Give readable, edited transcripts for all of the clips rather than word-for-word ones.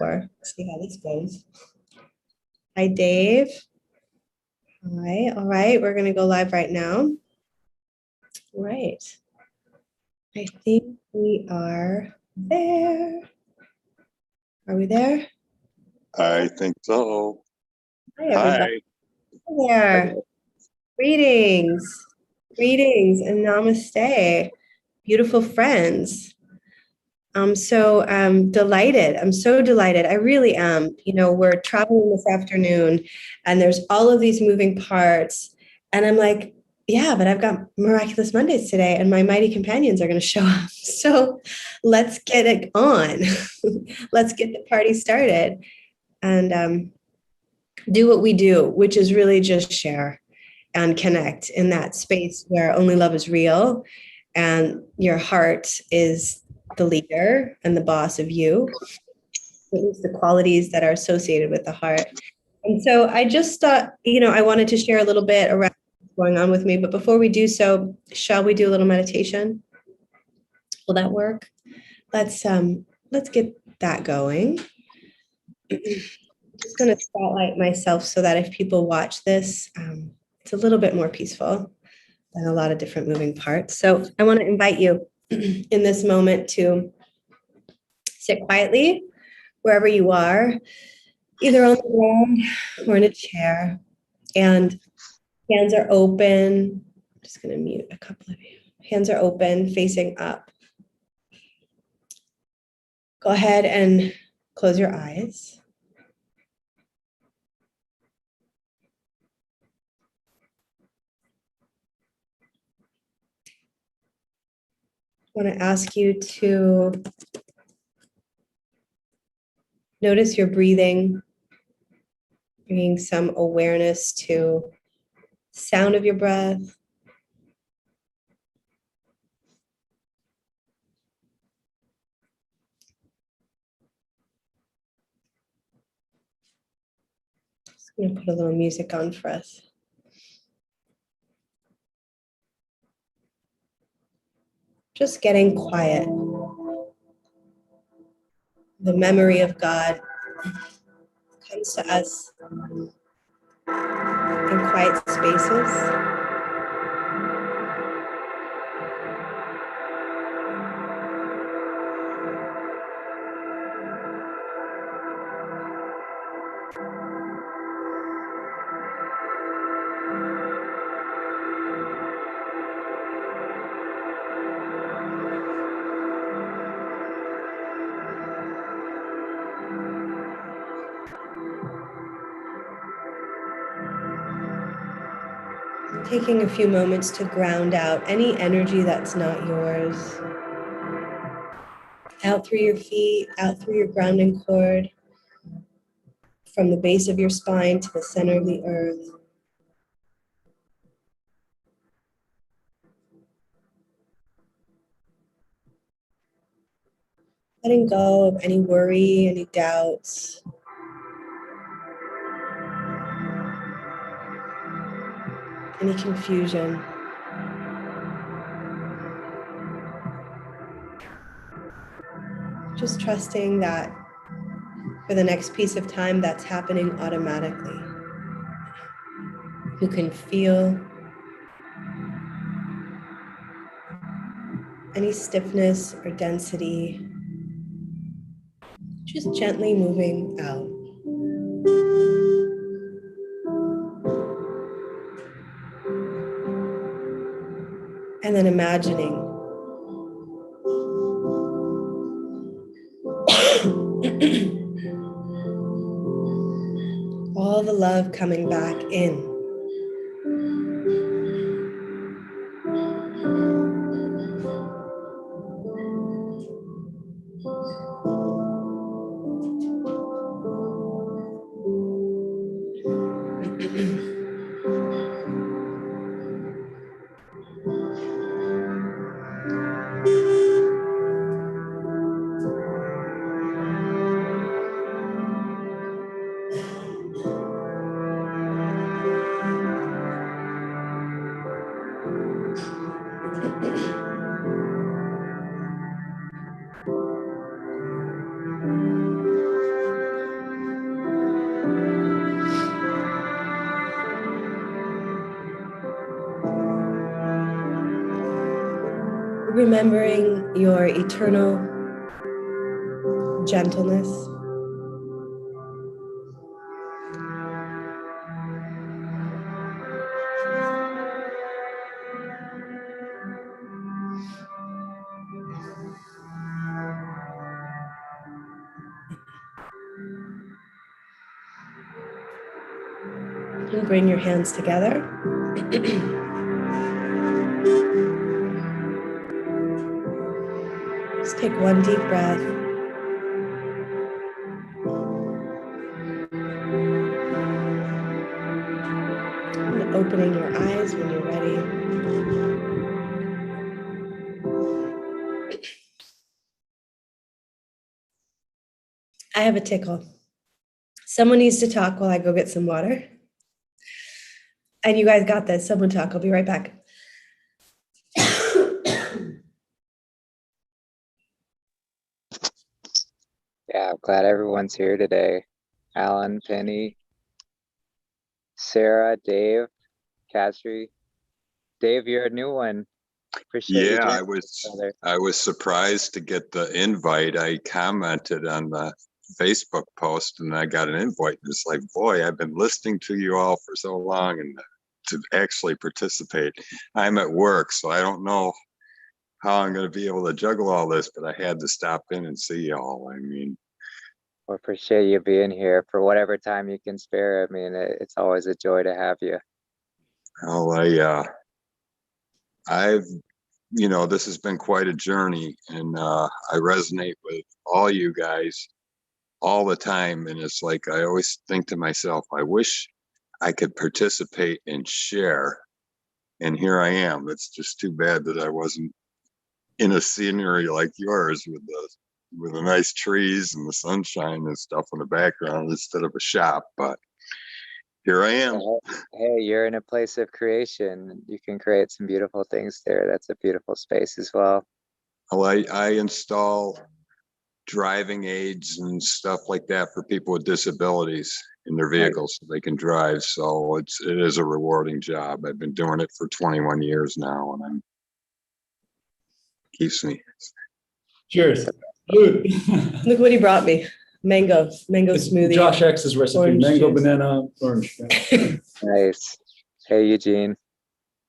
for. See how this goes. Hi, Dave. Hi. All right. We're going to go live right now. All right. I think we are there. Are we there? I think so. Hi, everybody. Hi there. Greetings. Greetings and namaste, beautiful friends. I'm so delighted. I'm so delighted. I really am. You know, we're traveling this afternoon and there's all of these moving parts. And I'm like, yeah, but I've got Miraculous Mondays today and my mighty companions are going to show up. So let's get it on. Let's get the party started and do what we do, which is really just share and connect in that space where only love is real and your heart is the leader and the boss of you, at least the qualities that are associated with the heart. And so I just thought, you know, I wanted to share a little bit around what's going on with me. But before we do so, shall we do a little meditation? Will that work? Let's get that going. I'm just going to spotlight myself so that if people watch this, it's a little bit more peaceful than a lot of different moving parts. So I want to invite you in this moment to sit quietly wherever you are, either on the ground or in a chair, and hands are open. I'm just going to mute a couple of you. Hands are open, facing up. Go ahead and close your eyes. I want to ask you to notice your breathing, bringing some awareness to the sound of your breath. Just going to put a little music on for us. Just getting quiet. The memory of God comes to us in quiet spaces. Taking a few moments to ground out any energy that's not yours. Out through your feet, out through your grounding cord, from the base of your spine to the center of the earth. Letting go of any worry, any doubts. Any confusion. Just trusting that for the next piece of time that's happening automatically. You can feel any stiffness or density, just gently moving out. And then imagining all the love coming back in. remembering your eternal gentleness. And bring your hands together. Just take one deep breath. And opening your eyes when you're ready. I have a tickle. Someone needs to talk while I go get some water. And you guys got this. Someone talk. I'll be right back. Yeah, I'm glad everyone's here today. Alan, Penny, Sarah, Dave, Castry. Dave, you're a new one. Appreciate you Yeah, joining us, brother. I was surprised to get the invite. I commented on the Facebook post and I got an invite. It's like, boy, I've been listening to you all for so long, and to actually participate. I'm at work, so I don't know how I'm going to be able to juggle all this, but I had to stop in and see y'all. I mean, We appreciate you being here for whatever time you can spare. I mean, it's always a joy to have you. well, I've, this has been quite a journey, and I resonate with all you guys all the time. And it's like, I always think to myself, I wish I could participate and share. And here I am. It's just too bad that I wasn't in a scenery like yours with the nice trees and the sunshine and stuff in the background instead of a shop. But here I am. Hey, you're in a place of creation. You can create some beautiful things there. That's a beautiful space as well. Well, I install driving aids and stuff like that for people with disabilities in their vehicles so they can drive. So it is a rewarding job. I've been doing it for 21 years now, and keeps me. Cheers. Look what he brought me. Mango smoothie. Josh X's recipe, Orange mango, juice. banana, orange. Nice. Hey, Eugene.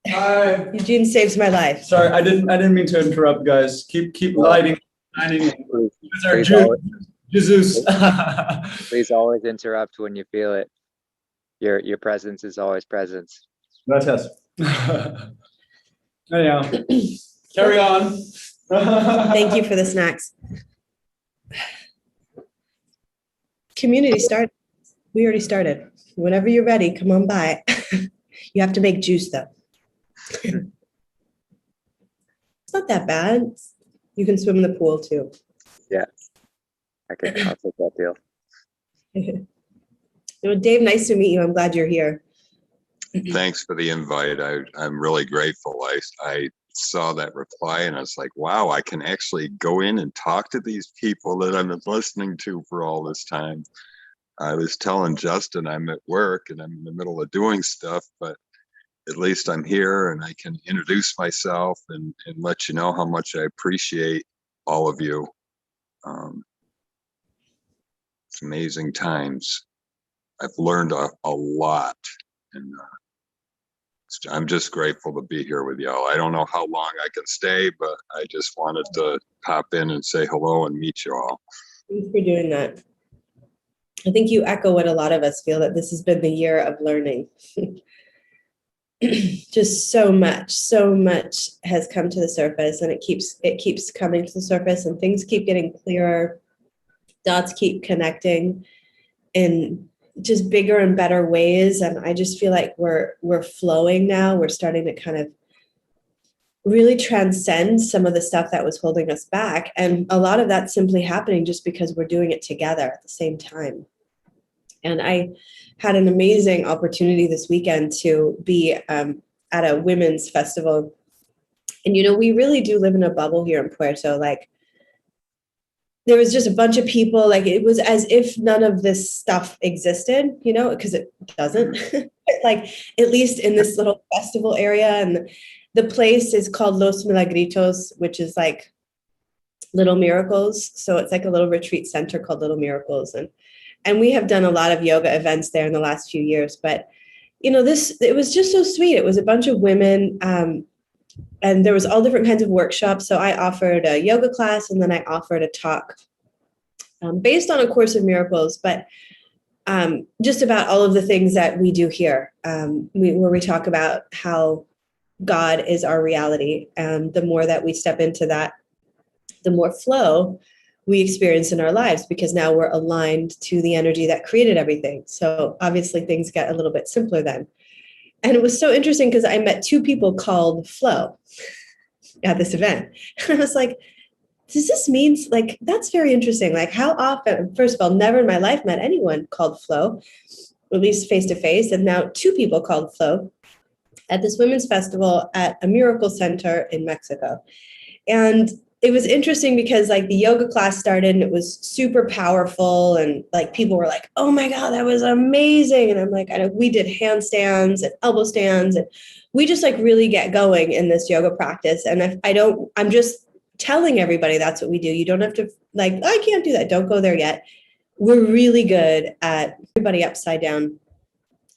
Hi. Eugene saves my life. Sorry, I didn't mean to interrupt, guys. Keep lighting, shining. It's our Jesus. Please always interrupt when you feel it. Your presence is always presence. Gracias. Anyhow, carry on. Thank you for the snacks. Community start. We already started. Whenever you're ready, come on by. You have to make juice though. It's not that bad. You can swim in the pool too. Yeah, I'll take that deal. Dave, nice to meet you. I'm glad you're here. Thanks for the invite. I'm really grateful. I saw that reply and I was like, wow, I can actually go in and talk to these people that I've been listening to for all this time. I was telling Justin I'm at work and I'm in the middle of doing stuff, but at least I'm here and I can introduce myself and let you know how much I appreciate all of you. It's amazing times. I've learned a lot, and I'm just grateful to be here with y'all. I don't know how long I can stay, but I just wanted to pop in and say hello and meet you all. Thanks for doing that. I think you echo what a lot of us feel, that this has been the year of learning. Just so much has come to the surface, and it keeps coming to the surface, and things keep getting clearer. Dots keep connecting in just bigger and better ways, and I just feel like we're flowing now. We're starting to kind of really transcend some of the stuff that was holding us back, and a lot of that's simply happening just because we're doing it together at the same time. And I had an amazing opportunity this weekend to be at a women's festival. And, we really do live in a bubble here in Puerto. Like, there was just a bunch of people, like, it was as if none of this stuff existed, because it doesn't. Like, at least in this little festival area. the place is called Los Milagritos, which is like Little Miracles. So it's like a little retreat center called Little Miracles. And we have done a lot of yoga events there in the last few years. But, it was just so sweet. It was a bunch of women, and there was all different kinds of workshops. So I offered a yoga class, and then I offered a talk based on A Course in Miracles, but just about all of the things that we do here, where we talk about how God is our reality. And the more that we step into that, the more flow we experience in our lives, because now we're aligned to the energy that created everything. So obviously things get a little bit simpler then. And it was so interesting because I met two people called Flow at this event. And I was like, does this mean, like, that's very interesting. Like, how often, first of all, never in my life met anyone called Flow, at least face to face. And now two people called Flow at this women's festival at a miracle center in Mexico. And it was interesting because like the yoga class started and it was super powerful. And like people were like, oh my God, that was amazing. And I'm like, we did handstands and elbow stands. And we just like really get going in this yoga practice. And I'm just telling everybody that's what we do. You don't have to like, I can't do that. Don't go there yet. We're really good at everybody upside down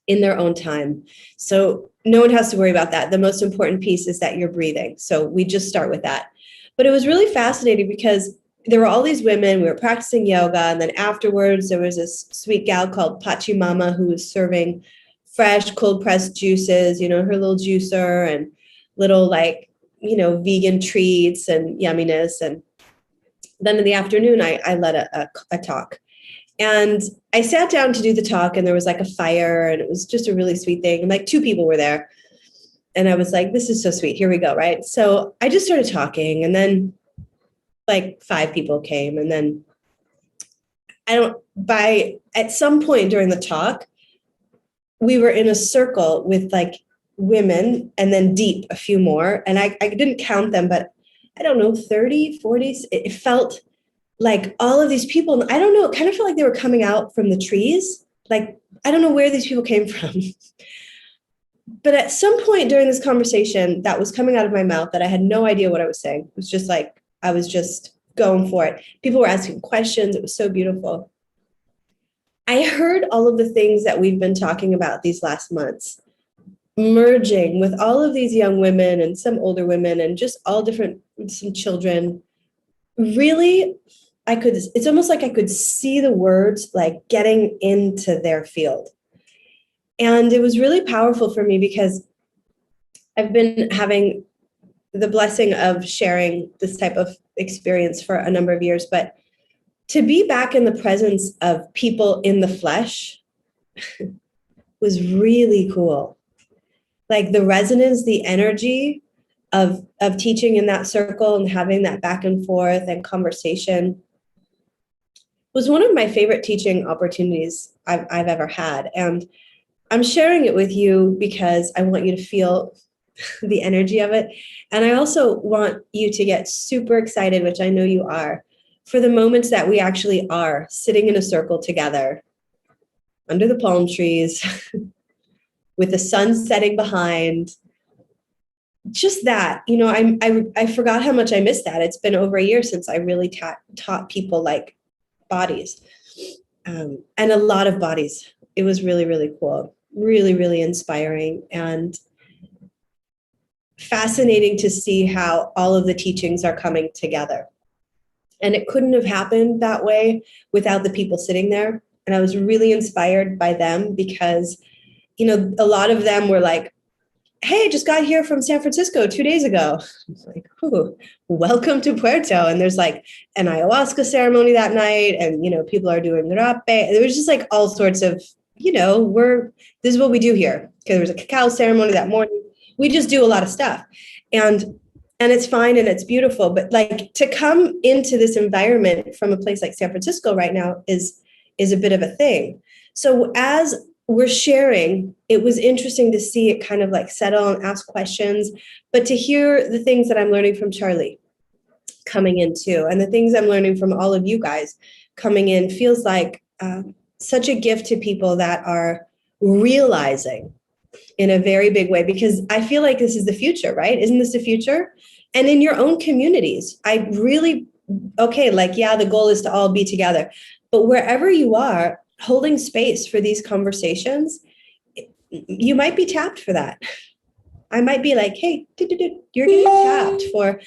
in their own time. So no one has to worry about that. The most important piece is that you're breathing. So we just start with that. But it was really fascinating because there were all these women, we were practicing yoga, and then afterwards there was this sweet gal called Pachimama who was serving fresh cold pressed juices, her little juicer and little like, vegan treats and yumminess. And then in the afternoon, I led a talk. And I sat down to do the talk, and there was like a fire, and it was just a really sweet thing. And like two people were there. And I was like, this is so sweet. Here we go, right? So I just started talking, and then like 5 people came. And then at some point during the talk, we were in a circle with like women, and then deep a few more. And I didn't count them, but I don't know, 30, 40. It felt like all of these people, I don't know, it kind of felt like they were coming out from the trees. Like, I don't know where these people came from. But at some point during this conversation that was coming out of my mouth that I had no idea what I was saying. It was just like, I was just going for it. People were asking questions. It was so beautiful. I heard all of the things that we've been talking about these last months, merging with all of these young women and some older women and just all different, some children. Really, it's almost like I could see the words like getting into their field. And it was really powerful for me because I've been having the blessing of sharing this type of experience for a number of years, but to be back in the presence of people in the flesh was really cool. Like the resonance, the energy of teaching in that circle and having that back and forth and conversation was one of my favorite teaching opportunities I've ever had. And I'm sharing it with you because I want you to feel the energy of it. And I also want you to get super excited, which I know you are, for the moments that we actually are sitting in a circle together under the palm trees with the sun setting behind. Just that, I forgot how much I missed that. It's been over a year since I really taught people like bodies and a lot of bodies. It was really, really cool. Really, really inspiring and fascinating to see how all of the teachings are coming together. And it couldn't have happened that way without the people sitting there. And I was really inspired by them because, a lot of them were like, hey, I just got here from San Francisco 2 days ago. I was like, ooh, welcome to Puerto. And there's like an ayahuasca ceremony that night. And, people are doing rape. There was just like all sorts of, this is what we do here. Because there was a cacao ceremony that morning. We just do a lot of stuff. And it's fine and it's beautiful. But like to come into this environment from a place like San Francisco right now is a bit of a thing. So as we're sharing, it was interesting to see it kind of like settle and ask questions, but to hear the things that I'm learning from Charlie coming in too, and the things I'm learning from all of you guys coming in feels like such a gift to people that are realizing in a very big way, because I feel like this is the future, right? Isn't this the future? And in your own communities, I really, okay, like, yeah, the goal is to all be together, but wherever you are, holding space for these conversations, you might be tapped for that. I might be like, hey, you're getting tapped for,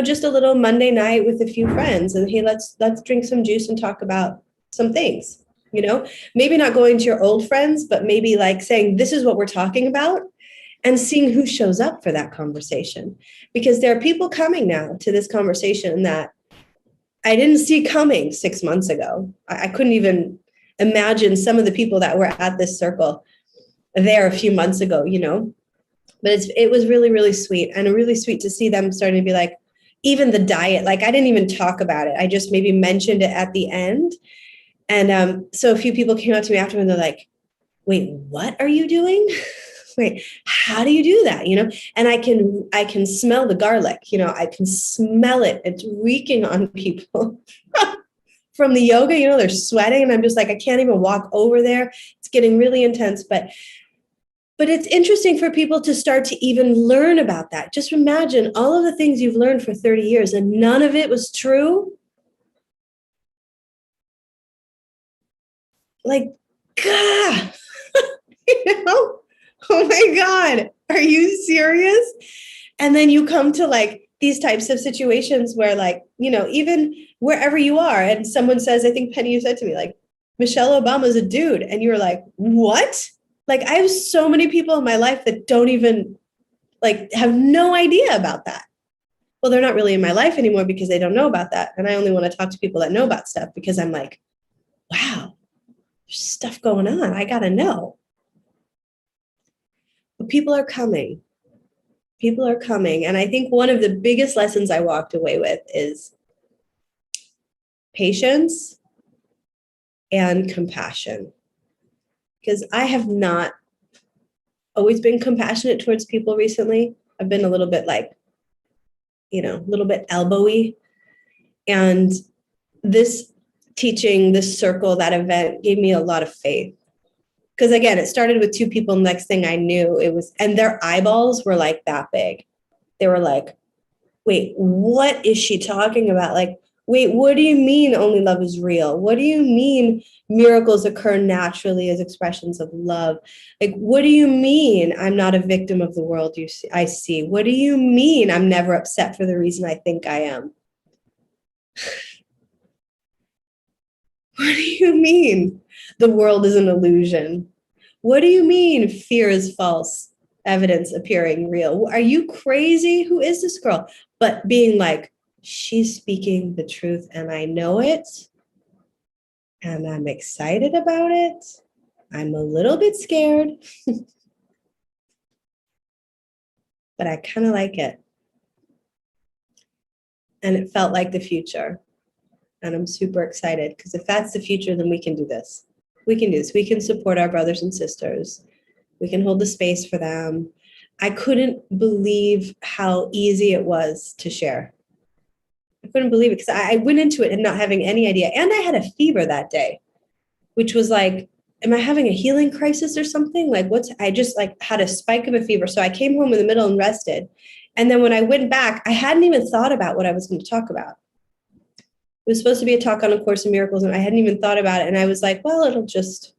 just a little Monday night with a few friends, and hey, let's drink some juice and talk about some things, maybe not going to your old friends, but maybe like saying, this is what we're talking about, and seeing who shows up for that conversation. Because there are people coming now to this conversation that I didn't see coming 6 months ago. I couldn't even imagine some of the people that were at this circle there a few months ago, but it was really, really sweet, and really sweet to see them starting to be like, even the diet, like I didn't even talk about it. I just maybe mentioned it at the end. And so a few people came up to me after and they're like, wait, what are you doing? Wait, how do you do that? And I can smell the garlic, I can smell it. It's reeking on people from the yoga, they're sweating, and I'm just like, I can't even walk over there. It's getting really intense, but it's interesting for people to start to even learn about that. Just imagine all of the things you've learned for 30 years and none of it was true. Like, God, oh my God, are you serious? And then you come to like these types of situations where like, even wherever you are, and someone says, I think Penny, you said to me, like, Michelle Obama's a dude. And you were like, what? Like, I have so many people in my life that don't even like have no idea about that. Well, they're not really in my life anymore because they don't know about that. And I only want to talk to people that know about stuff, because I'm like, wow, there's stuff going on. I got to know. But people are coming. People are coming. And I think one of the biggest lessons I walked away with is patience and compassion. Because I have not always been compassionate towards people recently. I've been a little bit like, a little bit elbowy. And this teaching, this circle, that event gave me a lot of faith. Because again, it started with 2 people. Next thing I knew, it was, and their eyeballs were like that big. They were like, wait, what is she talking about? Like, wait, what do you mean only love is real? What do you mean miracles occur naturally as expressions of love? Like, what do you mean I'm not a victim of the world I see? What do you mean I'm never upset for the reason I think I am? What do you mean the world is an illusion? What do you mean fear is false evidence appearing real? Are you crazy? Who is this girl? But being like, she's speaking the truth and I know it. And I'm excited about it. I'm a little bit scared, but I kind of like it. And it felt like the future. And I'm super excited, because if that's the future, then we can do this. We can do this. We can support our brothers and sisters. We can hold the space for them. I couldn't believe how easy it was to share. I couldn't believe it, because I went into it and not having any idea. And I had a fever that day, which was like, am I having a healing crisis or something? Like, I just like had a spike of a fever. So I came home in the middle and rested. And then when I went back, I hadn't even thought about what I was going to talk about. It was supposed to be a talk on A Course in Miracles, and I hadn't even thought about it. And I was like, well, it'll just,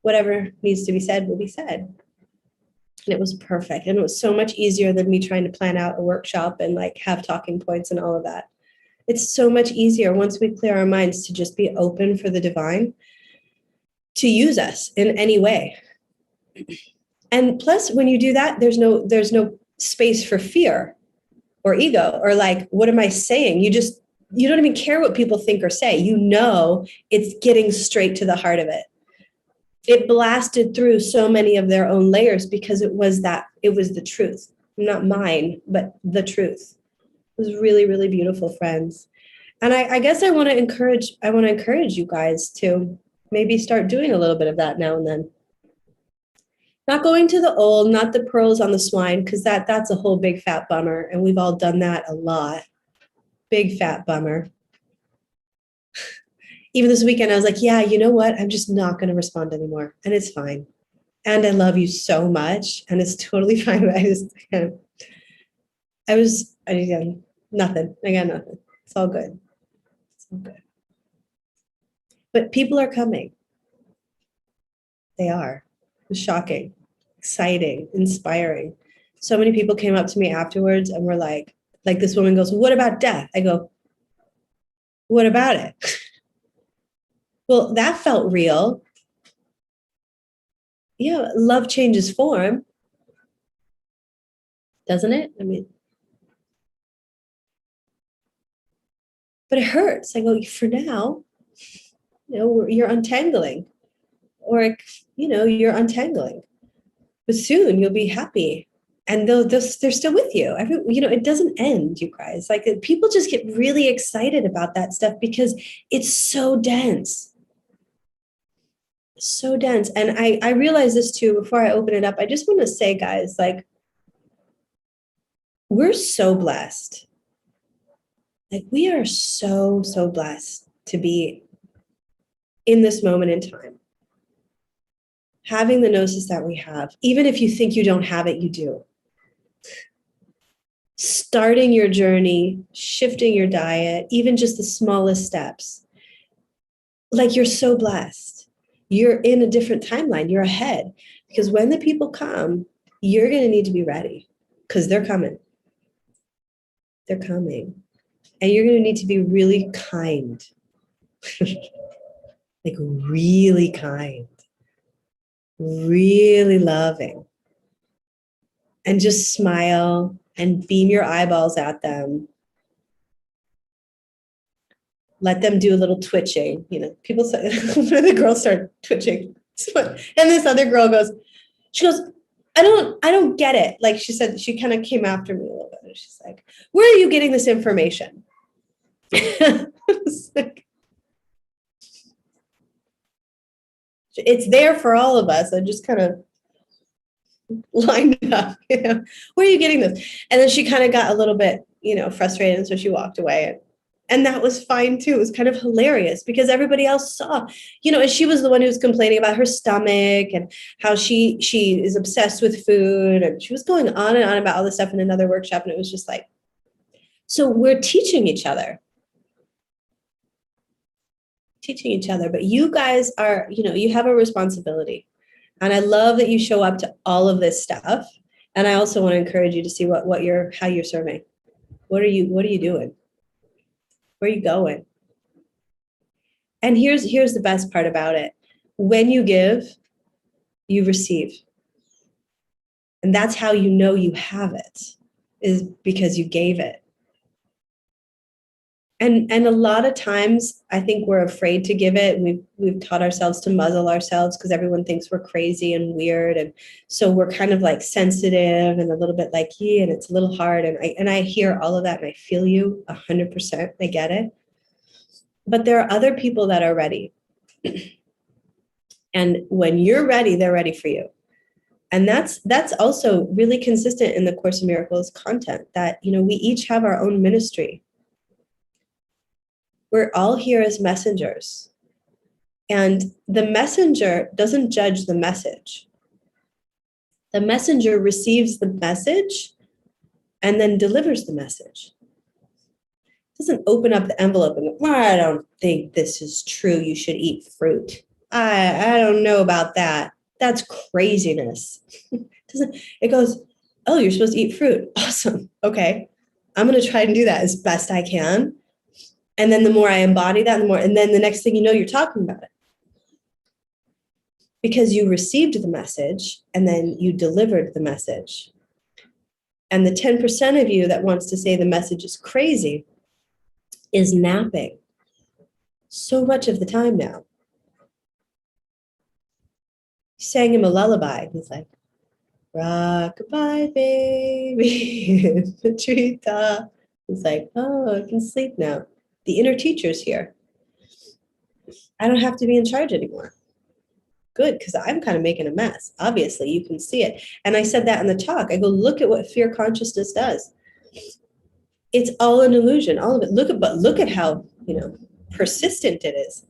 whatever needs to be said will be said. And it was perfect. And it was so much easier than me trying to plan out a workshop and like have talking points and all of that. It's so much easier once we clear our minds to just be open for the divine to use us in any way. And plus, when you do that, there's no space for fear or ego or like, what am I saying? You don't even care what people think or say. It's getting straight to the heart of it. It blasted through so many of their own layers because it was the truth, not mine, but the truth. It was really, really beautiful, friends. And I guess I want to encourage you guys to maybe start doing a little bit of that now and then. Not going to the old, not the pearls on the swine, because that's a whole big fat bummer. And we've all done that a lot. Big fat bummer. Even this weekend, I was like, yeah, you know what? I'm just not going to respond anymore. And it's fine. and I love you so much, and it's totally fine. But I got nothing. I got nothing. It's all good. It's all good. But people are coming. They are. It was shocking, exciting, inspiring. So many people came up to me afterwards and were like this woman goes, "What about death?" I go, "What about it?" Well, that felt real. Yeah, love changes form, doesn't it? I mean, but it hurts. I go, for now, you're untangling, or you're untangling, but soon you'll be happy, and they're still with you. It doesn't end, you guys. Like, people just get really excited about that stuff because it's so dense. So dense. And I realize this too, before I open it up, I just want to say, guys, like, we're so blessed. Like, we are so, so blessed to be in this moment in time, having the gnosis that we have. Even if you think you don't have it, you do. Starting your journey, shifting your diet, even just the smallest steps. Like, you're so blessed. You're in a different timeline. You're ahead. Because when the people come, you're going to need to be ready, because they're coming. They're coming. And you're going to need to be really kind. Like, really kind. Really loving. And just smile and beam your eyeballs at them. Let them do a little twitching. People say, one of the girls started twitching. And this other girl she goes, I don't get it. Like, she said, she kind of came after me a little bit. And she's like, where are you getting this information? It's there for all of us. I just kind of lined up. Where are you getting this? And then she kind of got a little bit, frustrated. And so she walked away. And that was fine too. It was kind of hilarious because everybody else saw, and she was the one who was complaining about her stomach and how she is obsessed with food. And she was going on and on about all this stuff in another workshop. And it was just like, so we're teaching each other. But you guys are, you have a responsibility. And I love that you show up to all of this stuff. And I also want to encourage you to see how you're serving. What are you doing? Where are you going? And here's the best part about it. When you give, you receive. And that's how you know you have it, is because you gave it. And a lot of times I think we're afraid to give it. We've taught ourselves to muzzle ourselves because everyone thinks we're crazy and weird. And so we're kind of like sensitive and a little bit like, and it's a little hard. And I hear all of that and I feel you 100%. I get it. But there are other people that are ready. And when you're ready, they're ready for you. And that's also really consistent in the Course in Miracles content, that, we each have our own ministry. We're all here as messengers. And the messenger doesn't judge the message. The messenger receives the message and then delivers the message. Doesn't open up the envelope and go, well, I don't think this is true. You should eat fruit. I don't know about that. That's craziness. It goes, oh, you're supposed to eat fruit. Awesome. Okay. I'm going to try and do that as best I can. And then the more I embody that, and then the next thing you know, you're talking about it. Because you received the message and then you delivered the message. And the 10% of you that wants to say the message is crazy is napping so much of the time now. Sang him a lullaby. He's like, rock-a-bye, baby, in the treetop. He's like, oh, I can sleep now. The inner teacher's here. I don't have to be in charge anymore. Good, because I'm kind of making a mess. Obviously, you can see it. And I said that in the talk. I go, look at what fear consciousness does. It's all an illusion, all of it. Look at how, persistent it is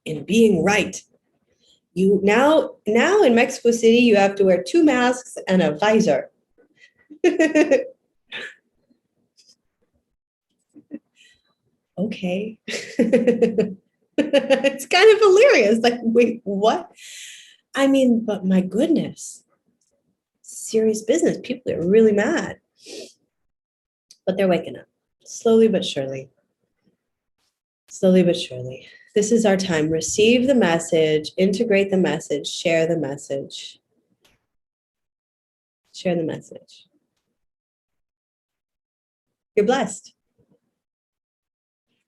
in being right. Now in Mexico City, you have to wear 2 masks and a visor. Okay. It's kind of hilarious. Like, wait, what? I mean, but my goodness, serious business. People are really mad, but they're waking up slowly but surely. Slowly but surely. This is our time. Receive the message, integrate the message, share the message. Share the message. You're blessed.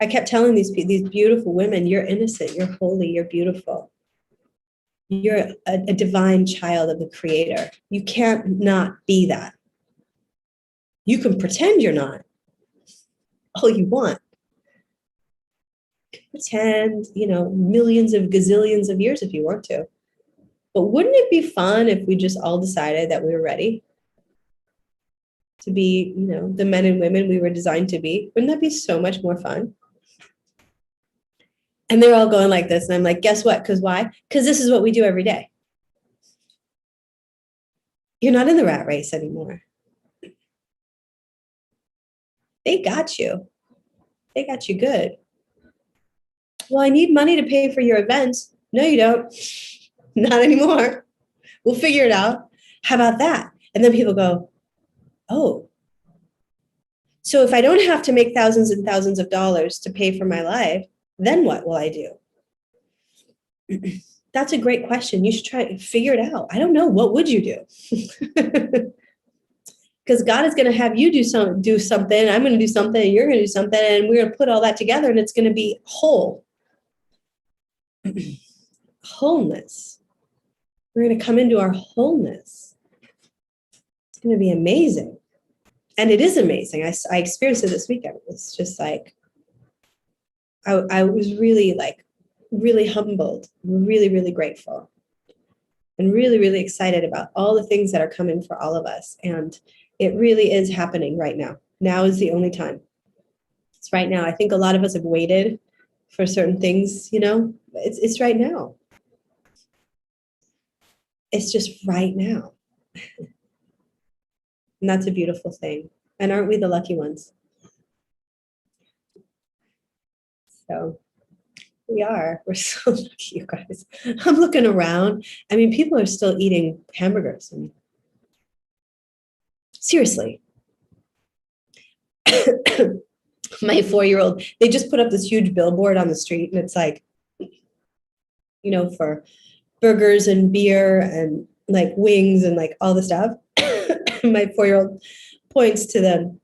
I kept telling these beautiful women, you're innocent, you're holy, you're beautiful. You're a divine child of the Creator. You can't not be that. You can pretend you're not all you want. Pretend, millions of gazillions of years if you want to. But wouldn't it be fun if we just all decided that we were ready to be, the men and women we were designed to be? Wouldn't that be so much more fun? And they're all going like this. And I'm like, guess what? Because why? Because this is what we do every day. You're not in the rat race anymore. They got you. They got you good. Well, I need money to pay for your events. No, you don't. Not anymore. We'll figure it out. How about that? And then people go, oh. So if I don't have to make thousands and thousands of dollars to pay for my life, then what will I do? That's a great question. You should try to figure it out. I don't know. What would you do? Because God is going to have you do something. I'm going to do something. And you're going to do something. And we're going to put all that together. And it's going to be whole. Wholeness. We're going to come into our wholeness. It's going to be amazing. And it is amazing. I experienced it this weekend. It's just like, I was really humbled, really, really grateful, and really, really excited about all the things that are coming for all of us. And it really is happening right now. Now is the only time. It's right now. I think a lot of us have waited for certain things, it's right now. It's just right now. And that's a beautiful thing. And aren't we the lucky ones? So we are. We're so lucky, you guys. I'm looking around. I mean, people are still eating hamburgers. I mean, seriously. My 4-year-old, they just put up this huge billboard on the street, and it's like, for burgers and beer and like wings and like all the stuff. My 4-year-old points to the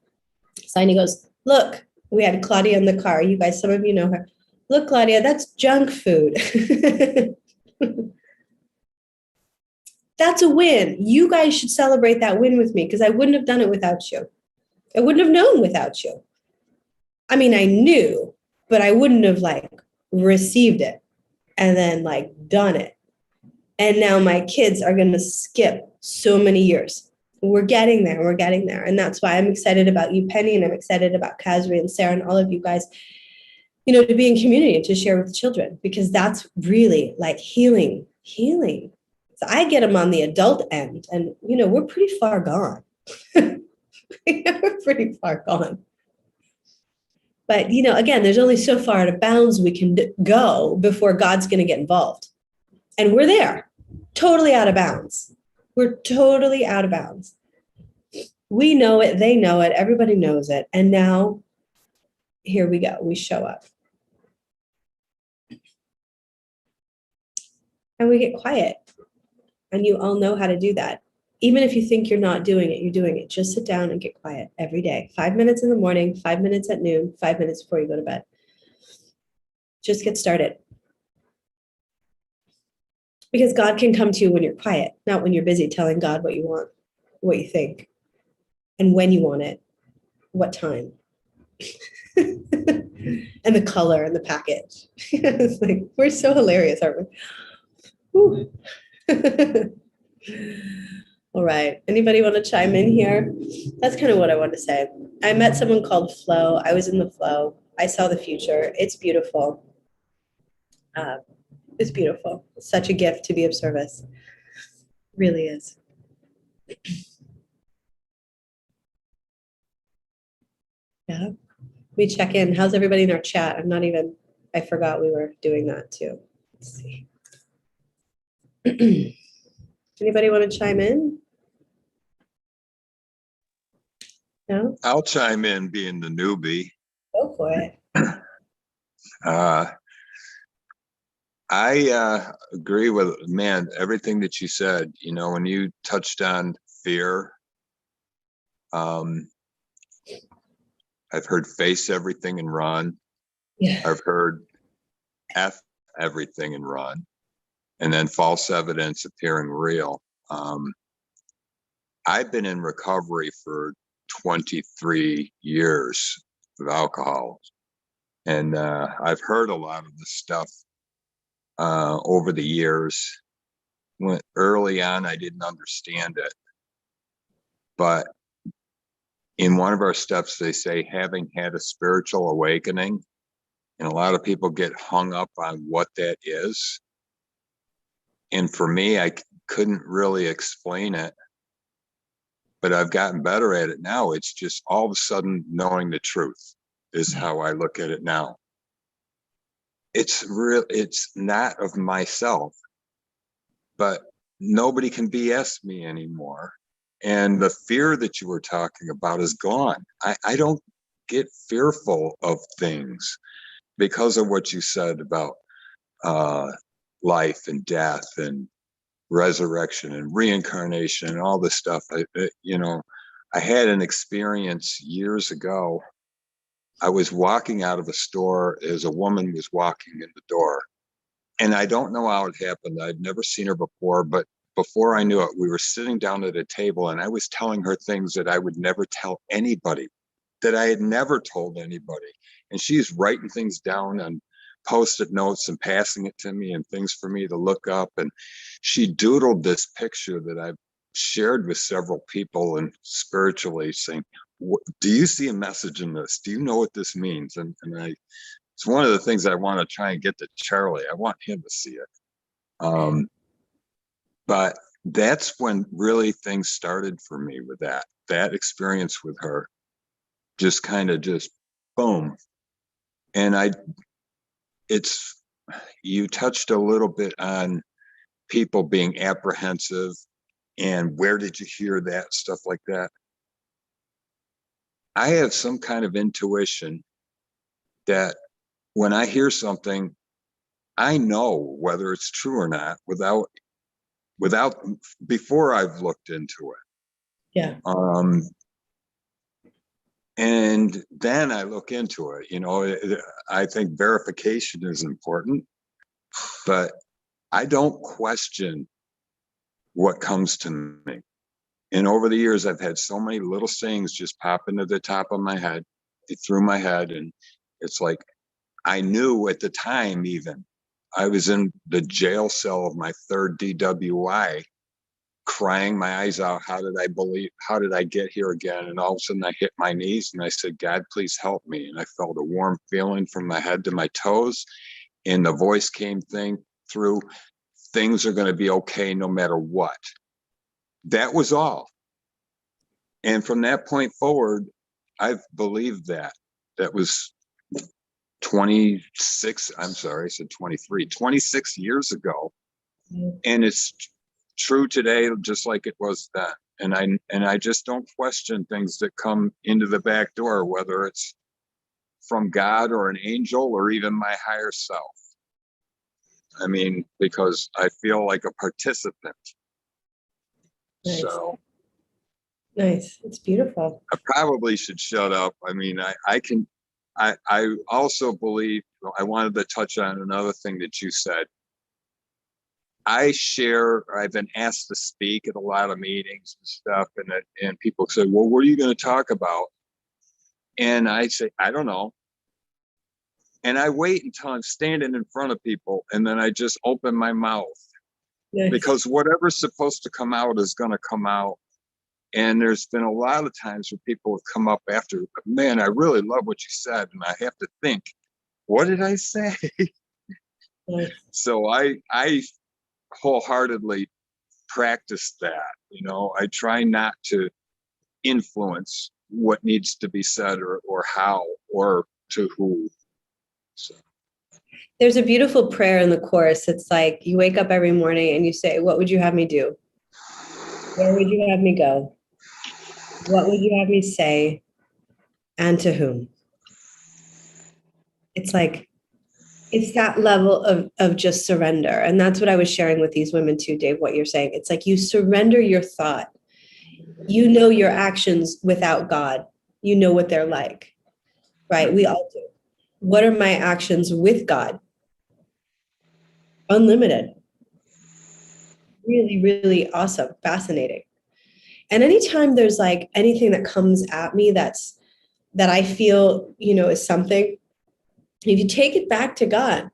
sign. He goes, look, we had Claudia in the car. You guys, some of you know her. Look, Claudia, that's junk food. That's a win. You guys should celebrate that win with me, because I wouldn't have done it without you. I wouldn't have known without you. I mean, I knew, but I wouldn't have received it and then done it. And now my kids are going to skip so many years. We're getting there. We're getting there. And that's why I'm excited about you, Penny, and I'm excited about Kazri and Sarah and all of you guys, to be in community and to share with the children, because that's really healing. So I get them on the adult end, and, we're pretty far gone. We're pretty far gone. But, again, there's only so far out of bounds we can go before God's going to get involved. And we're there, totally out of bounds. We're totally out of bounds. We know it. They know it. Everybody knows it. And now, here we go. We show up. And we get quiet. And you all know how to do that. Even if you think you're not doing it, you're doing it. Just sit down and get quiet every day. 5 minutes in the morning, 5 minutes at noon, 5 minutes before you go to bed. Just get started. Because God can come to you when you're quiet, not when you're busy telling God what you want, what you think, and when you want it, what time, and the color and the package. It's we're so hilarious, aren't we? All right. Anybody want to chime in here? That's kind of what I want to say. I met someone called Flow. I was in the flow. I saw the future. It's beautiful. It's beautiful. It's such a gift to be of service. Really is. Yeah. We check in. How's everybody in our chat? I forgot we were doing that too. Let's see. Anybody want to chime in? No? I'll chime in being the newbie. Go for it. I agree with, man, everything that you said. You know, when you touched on fear, I've heard face everything and run. Yeah. I've heard F everything and run, and then false evidence appearing real. I've been in recovery for 23 years of alcohol, and I've heard a lot of this stuff over the years. When early on, I didn't understand it, but in one of our steps, they say having had a spiritual awakening, and a lot of people get hung up on what that is. And for me, I couldn't really explain it, but I've gotten better at it now. It's just all of a sudden knowing the truth is how I look at it now. It's real. It's not of myself, but nobody can BS me anymore. And the fear that you were talking about is gone. I don't get fearful of things because of what you said about life and death and resurrection and reincarnation and all this stuff. I had an experience years ago. I was walking out of a store as a woman was walking in the door. And I don't know how it happened. I'd never seen her before, but before I knew it, we were sitting down at a table and I was telling her things that I would never tell anybody, that I had never told anybody. And she's writing things down on Post-it notes and passing it to me and things for me to look up. And she doodled this picture that I've shared with several people and spiritually saying, do you see a message in this? Do you know what this means? And it's one of the things I want to try and get to Charlie. I want him to see it. But that's when really things started for me with that experience with her, just kind of just boom. And you touched a little bit on people being apprehensive and where did you hear that, stuff like that. I have some kind of intuition that when I hear something, I know whether it's true or not without before I've looked into it. Yeah. And then I look into it. I think verification is important, but I don't question what comes to me. And over the years, I've had so many little things just pop into the top of my head, through my head. And it's like, I knew at the time, even I was in the jail cell of my third DWI, crying my eyes out. How did I get here again? And all of a sudden I hit my knees and I said, God, please help me. And I felt a warm feeling from my head to my toes. And the voice came through, things are going to be okay no matter what. That was all. And from that point forward, I've believed that. That was 26, I'm sorry, I said 23, 26 years ago. And it's true today, just like it was then. And I just don't question things that come into the back door, whether it's from God or an angel or even my higher self. I mean, because I feel like a participant. Nice. So Nice. It's beautiful. I probably should shut up. I mean, I also believe, I wanted to touch on another thing that you said. I've been asked to speak at a lot of meetings and stuff, and people say, well, what are you going to talk about? And I say, I don't know. And I wait until I'm standing in front of people, and then I just open my mouth. Nice. Because whatever's supposed to come out is going to come out. And there's been a lot of times where people have come up after, man, I really love what you said. And I have to think, what did I say? Nice. So I wholeheartedly practice that. You know, I try not to influence what needs to be said or how or to who. So. There's a beautiful prayer in the chorus. It's like you wake up every morning and you say, what would you have me do? Where would you have me go? What would you have me say? And to whom? It's like, it's that level of just surrender. And that's what I was sharing with these women too, Dave, what you're saying. It's like you surrender your thought. You know your actions without God. You know what they're like, right? We all do. What are my actions with God? Unlimited. Really, really awesome, fascinating. And anytime there's like anything that comes at me that I feel, is something, if you take it back to God,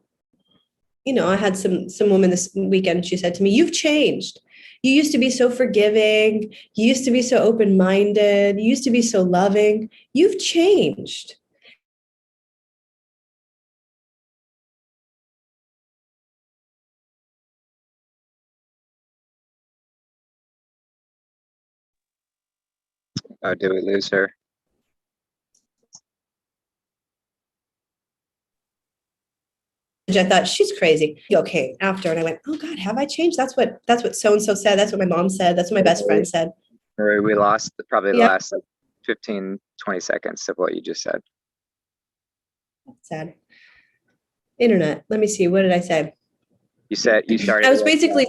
I had some woman this weekend, she said to me, you've changed. You used to be so forgiving. You used to be so open-minded. You used to be so loving. You've changed. Oh, did we lose her? I thought she's crazy. Okay, after, and I went, oh God, have I changed? That's what so-and-so said. That's what my mom said. That's what my best friend said. Marie, we lost probably the last 15, 20 seconds of what you just said. That's sad. Internet. Let me see. What did I say? You said you started. I was basically.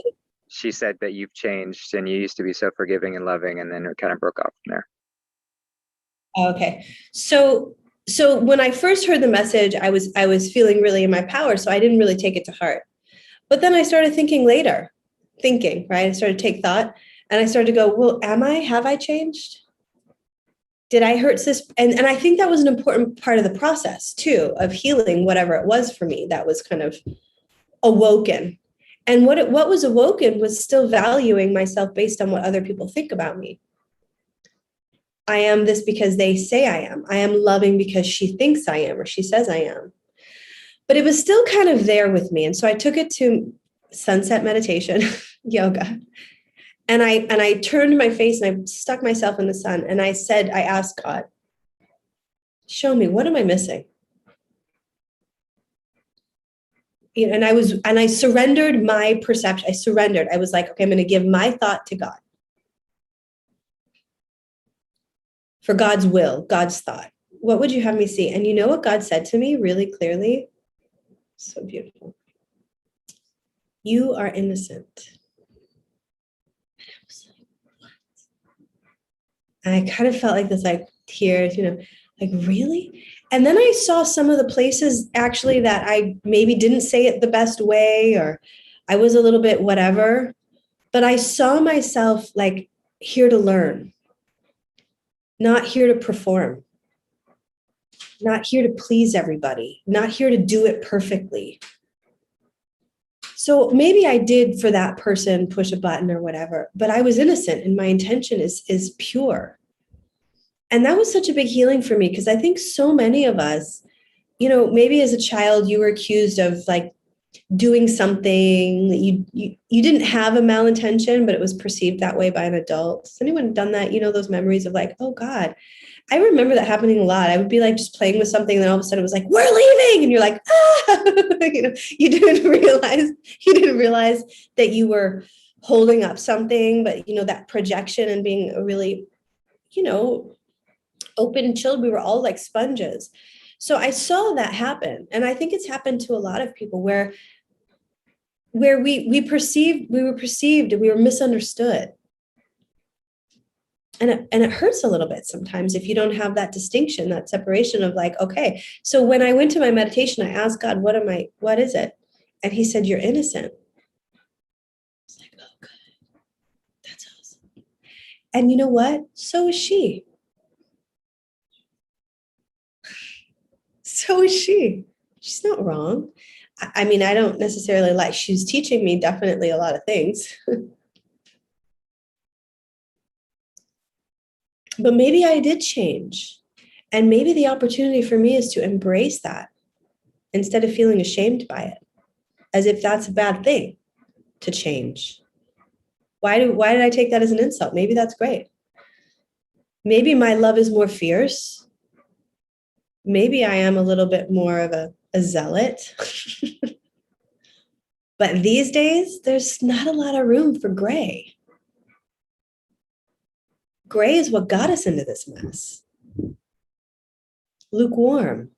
She said that you've changed and you used to be so forgiving and loving, and then it kind of broke off from there. Okay. So when I first heard the message, I was feeling really in my power, so I didn't really take it to heart. But then I started thinking, right? I started to take thought, and I started to go, well, have I changed? Did I hurt this? And I think that was an important part of the process too, of healing whatever it was for me that was kind of awoken. And what was awoken was still valuing myself based on what other people think about me. I am this because they say I am. I am loving because she thinks I am or she says I am. But it was still kind of there with me. And so I took it to sunset meditation, yoga. And I turned my face and I stuck myself in the sun. And I asked God, show me, what am I missing? And I surrendered my perception. I surrendered. I was like, okay, I'm going to give my thought to God. For God's will, God's thought. What would you have me see? And you know what God said to me really clearly? So beautiful. You are innocent. And I was like, what? And I kind of felt like this, like tears, like really? And then I saw some of the places actually that I maybe didn't say it the best way, or I was a little bit whatever, but I saw myself like here to learn. Not here to perform, not here to please everybody, not here to do it perfectly. So maybe I did for that person push a button or whatever, but I was innocent and my intention is pure. And that was such a big healing for me, because I think so many of us, maybe as a child you were accused of like doing something that you didn't have a malintention, but it was perceived that way by an adult. Has anyone done that? Those memories of like, oh God, I remember that happening a lot. I would be like just playing with something, and then all of a sudden it was like, we're leaving, and you're like, ah, you didn't realize that you were holding up something, but that projection and being a really, open and chilled. We were all like sponges. So I saw that happen, and I think it's happened to a lot of people where we were perceived, we were misunderstood. And it hurts a little bit sometimes if you don't have that distinction, that separation of like, okay. So when I went to my meditation, I asked God, what is it? And he said, you're innocent. I was like, oh, good. That's awesome. And you know what? So is she. So is she. She's not wrong. I mean, I don't necessarily like, she's teaching me definitely a lot of things. But maybe I did change. And maybe the opportunity for me is to embrace that instead of feeling ashamed by it. as if that's a bad thing to change. Why did I take that as an insult? Maybe that's great. Maybe my love is more fierce. Maybe I am a little bit more of a zealot. But these days, there's not a lot of room for gray. Gray is what got us into this mess. Lukewarm.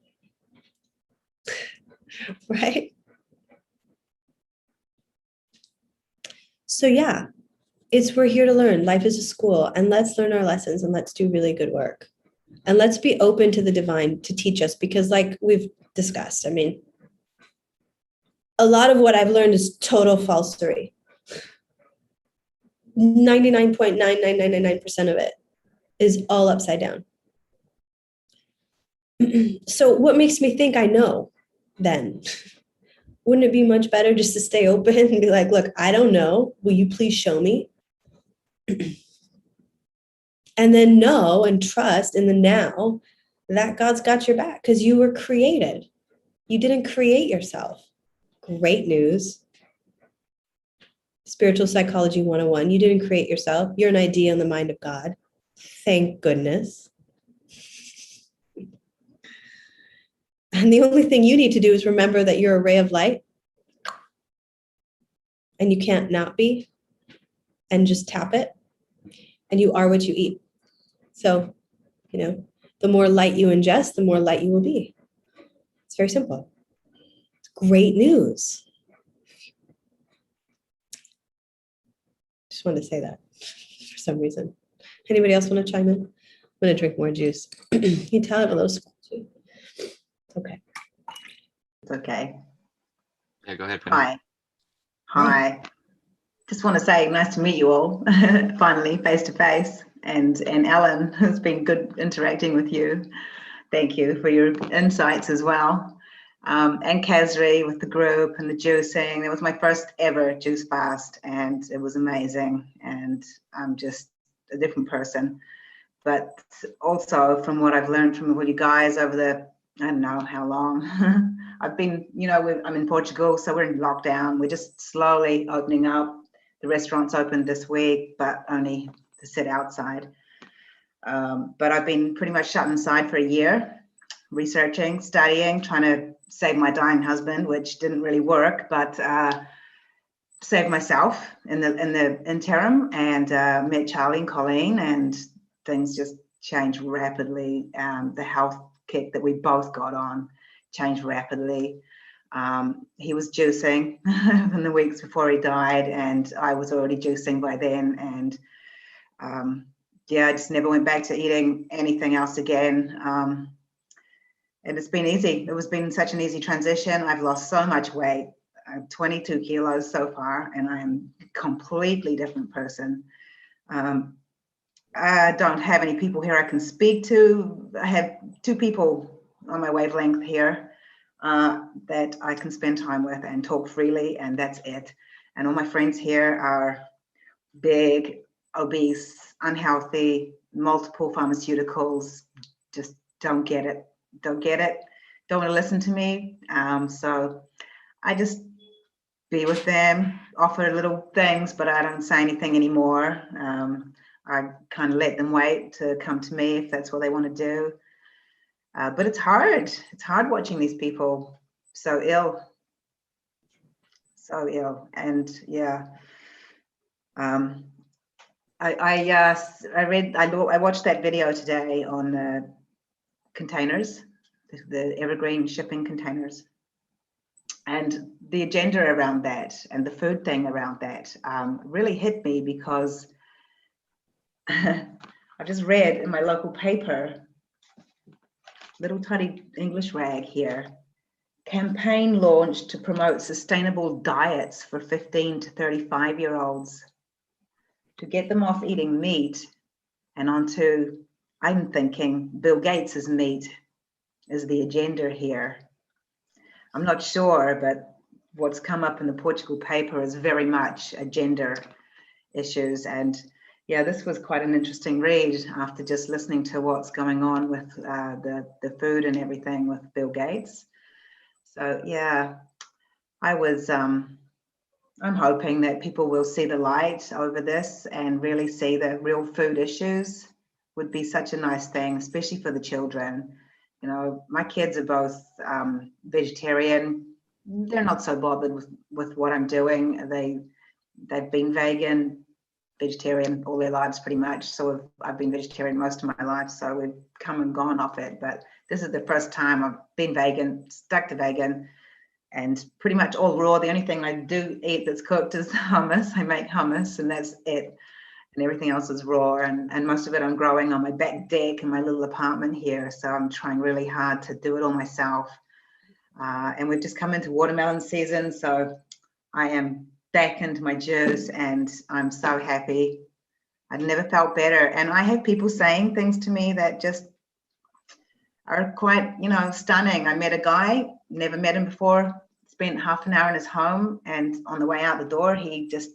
Right? So yeah, we're here to learn. Life is a school, and let's learn our lessons and let's do really good work. And let's be open to the divine to teach us, because like we've discussed, I mean, a lot of what I've learned is total falsery. 99.99999% of it is all upside down. So what makes me think I know then? Wouldn't it be much better just to stay open and be like, look, I don't know. Will you please show me? And then know and trust in the now that God's got your back, because you were created. You didn't create yourself. Great news. Spiritual Psychology 101. You didn't create yourself. You're an idea in the mind of God. Thank goodness. And the only thing you need to do is remember that you're a ray of light and you can't not be, and just tap it, and you are what you eat. So, the more light you ingest, the more light you will be. It's very simple. It's great news. Just wanted to say that for some reason. Anybody else want to chime in? I'm going to drink more juice. You tell it a little too. Okay. It's okay. Yeah, go ahead, Penny. Hi. Just want to say nice to meet you all, finally, face to face. And Ellen, it's been good interacting with you. Thank you for your insights as well. And Kazri with the group and the juicing. It was my first ever juice fast, and it was amazing. And I'm just a different person. But also from what I've learned from all you guys over the, I don't know how long. I've been, I'm in Portugal, so we're in lockdown. We're just slowly opening up. The restaurants opened this week, but only to sit outside. But I've been pretty much shut inside for a year, researching, studying, trying to save my dying husband, which didn't really work, but saved myself in the interim, and met Charlie and Colleen, and things just changed rapidly. The health kick that we both got on changed rapidly. He was juicing in the weeks before he died, and I was already juicing by then. And I just never went back to eating anything else again. And it's been easy. It has been such an easy transition. I've lost so much weight. I'm 22 kilos so far, and I am a completely different person. I don't have any people here I can speak to. I have 2 people on my wavelength here that I can spend time with and talk freely, and that's it. And all my friends here are big, obese, unhealthy, multiple pharmaceuticals, just don't get it, don't want to listen to me. So I just be with them, offer little things, but I don't say anything anymore. I kind of let them wait to come to me if that's what they want to do. But it's hard watching these people so ill. And yeah, I watched that video today on the containers, the evergreen shipping containers, and the agenda around that and the food thing around that really hit me, because I just read in my local paper, little tiny English rag here, campaign launched to promote sustainable diets for 15 to 35-year-olds to get them off eating meat and onto, I'm thinking, Bill Gates's meat is the agenda here. I'm not sure, but what's come up in the Portugal paper is very much agenda issues. And yeah, this was quite an interesting read after just listening to what's going on with the food and everything with Bill Gates. So yeah, I'm hoping that people will see the light over this and really see the real food issues. Would be such a nice thing, especially for the children. You know, my kids are both vegetarian. They're not so bothered with what I'm doing. They've been vegetarian all their lives pretty much. So I've been vegetarian most of my life. So we've come and gone off it. But this is the first time I've been vegan, stuck to vegan, and pretty much all raw. The only thing I do eat that's cooked is hummus. I make hummus and that's it. And everything else is raw. And most of it I'm growing on my back deck in my little apartment here. So I'm trying really hard to do it all myself. And we've just come into watermelon season. So I am back into my juice and I'm so happy. I've never felt better. And I have people saying things to me that just are quite, you know, stunning. I met a guy, never met him before, spent half an hour in his home, and on the way out the door, he just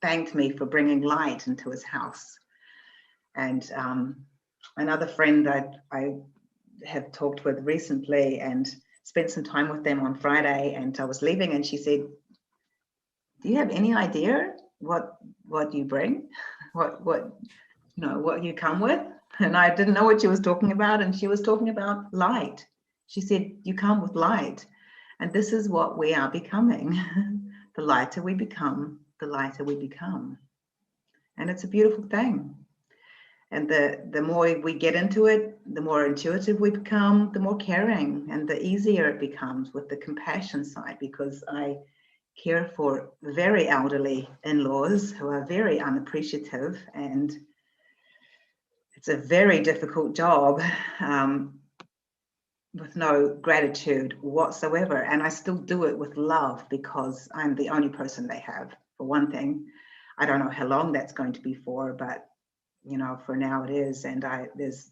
thanked me for bringing light into his house. And another friend that I have talked with recently and spent some time with them on Friday, and I was leaving and she said, do you have any idea what you bring? What you know, what you come with? And I didn't know what she was talking about, and she was talking about light. She said, you come with light. And this is what we are becoming. The lighter we become, the lighter we become. And it's a beautiful thing. And the more we get into it, the more intuitive we become, the more caring, and the easier it becomes with the compassion side, because I care for very elderly in-laws who are very unappreciative, and it's a very difficult job with no gratitude whatsoever. And I still do it with love because I'm the only person they have, for one thing. I don't know how long that's going to be for, but you know, for now it is. And there's,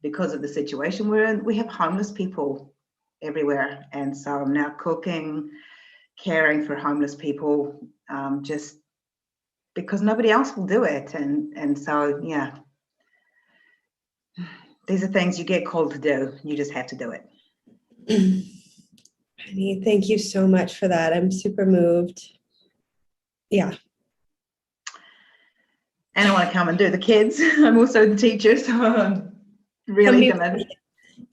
because of the situation we're in, we have homeless people everywhere. And so I'm now cooking, caring for homeless people, just because nobody else will do it. And so, yeah, these are things you get called to do. You just have to do it. Penny, thank you so much for that. I'm super moved. Yeah. And I want to come and do the kids. I'm also the teacher, so I'm really gonna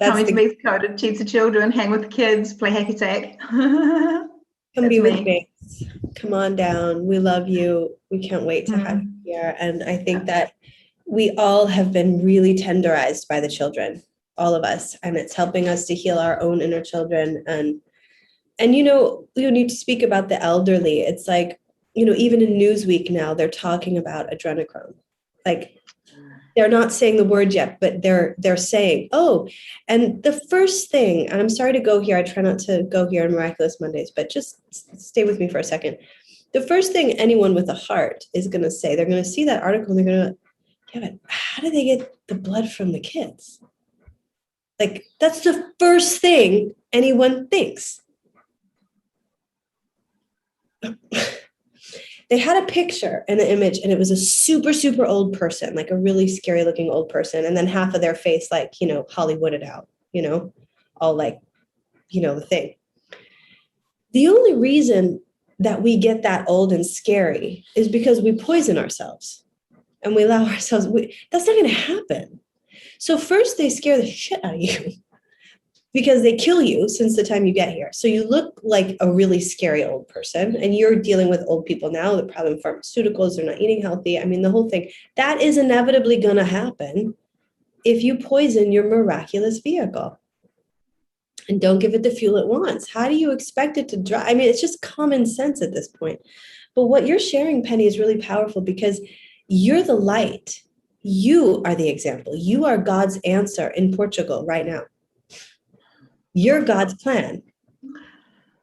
come into Meath to teach the children, hang with the kids, play hacky sack. Come be with me. Come on down. We love you. We can't wait to have you here. And I think that we all have been really tenderized by the children, all of us, and it's helping us to heal our own inner children. And you know, you need to speak about the elderly. It's like, you know, even in Newsweek now, they're talking about adrenochrome. Like, they're not saying the word yet, but they're saying, oh, and the first thing, and I'm sorry to go here, I try not to go here on Miraculous Mondays, but just stay with me for a second. The first thing anyone with a heart is going to say, they're going to see that article and they're going to, yeah, but how do they get the blood from the kids? Like, that's the first thing anyone thinks. They had a picture and an image, and it was a super, super old person, like a really scary looking old person. And then half of their face, like, you know, Hollywooded out, you know, all like, you know, the thing. The only reason that we get that old and scary is because we poison ourselves and we allow ourselves, that's not going to happen. So first they scare the shit out of you because they kill you since the time you get here. So you look like a really scary old person, and you're dealing with old people now, they're probably on pharmaceuticals, they're not eating healthy. I mean, the whole thing, that is inevitably going to happen if you poison your miraculous vehicle and don't give it the fuel it wants. How do you expect it to drive? I mean, it's just common sense at this point. But what you're sharing, Penny, is really powerful because you're the light. You are the example. You are God's answer in Portugal right now. You're God's plan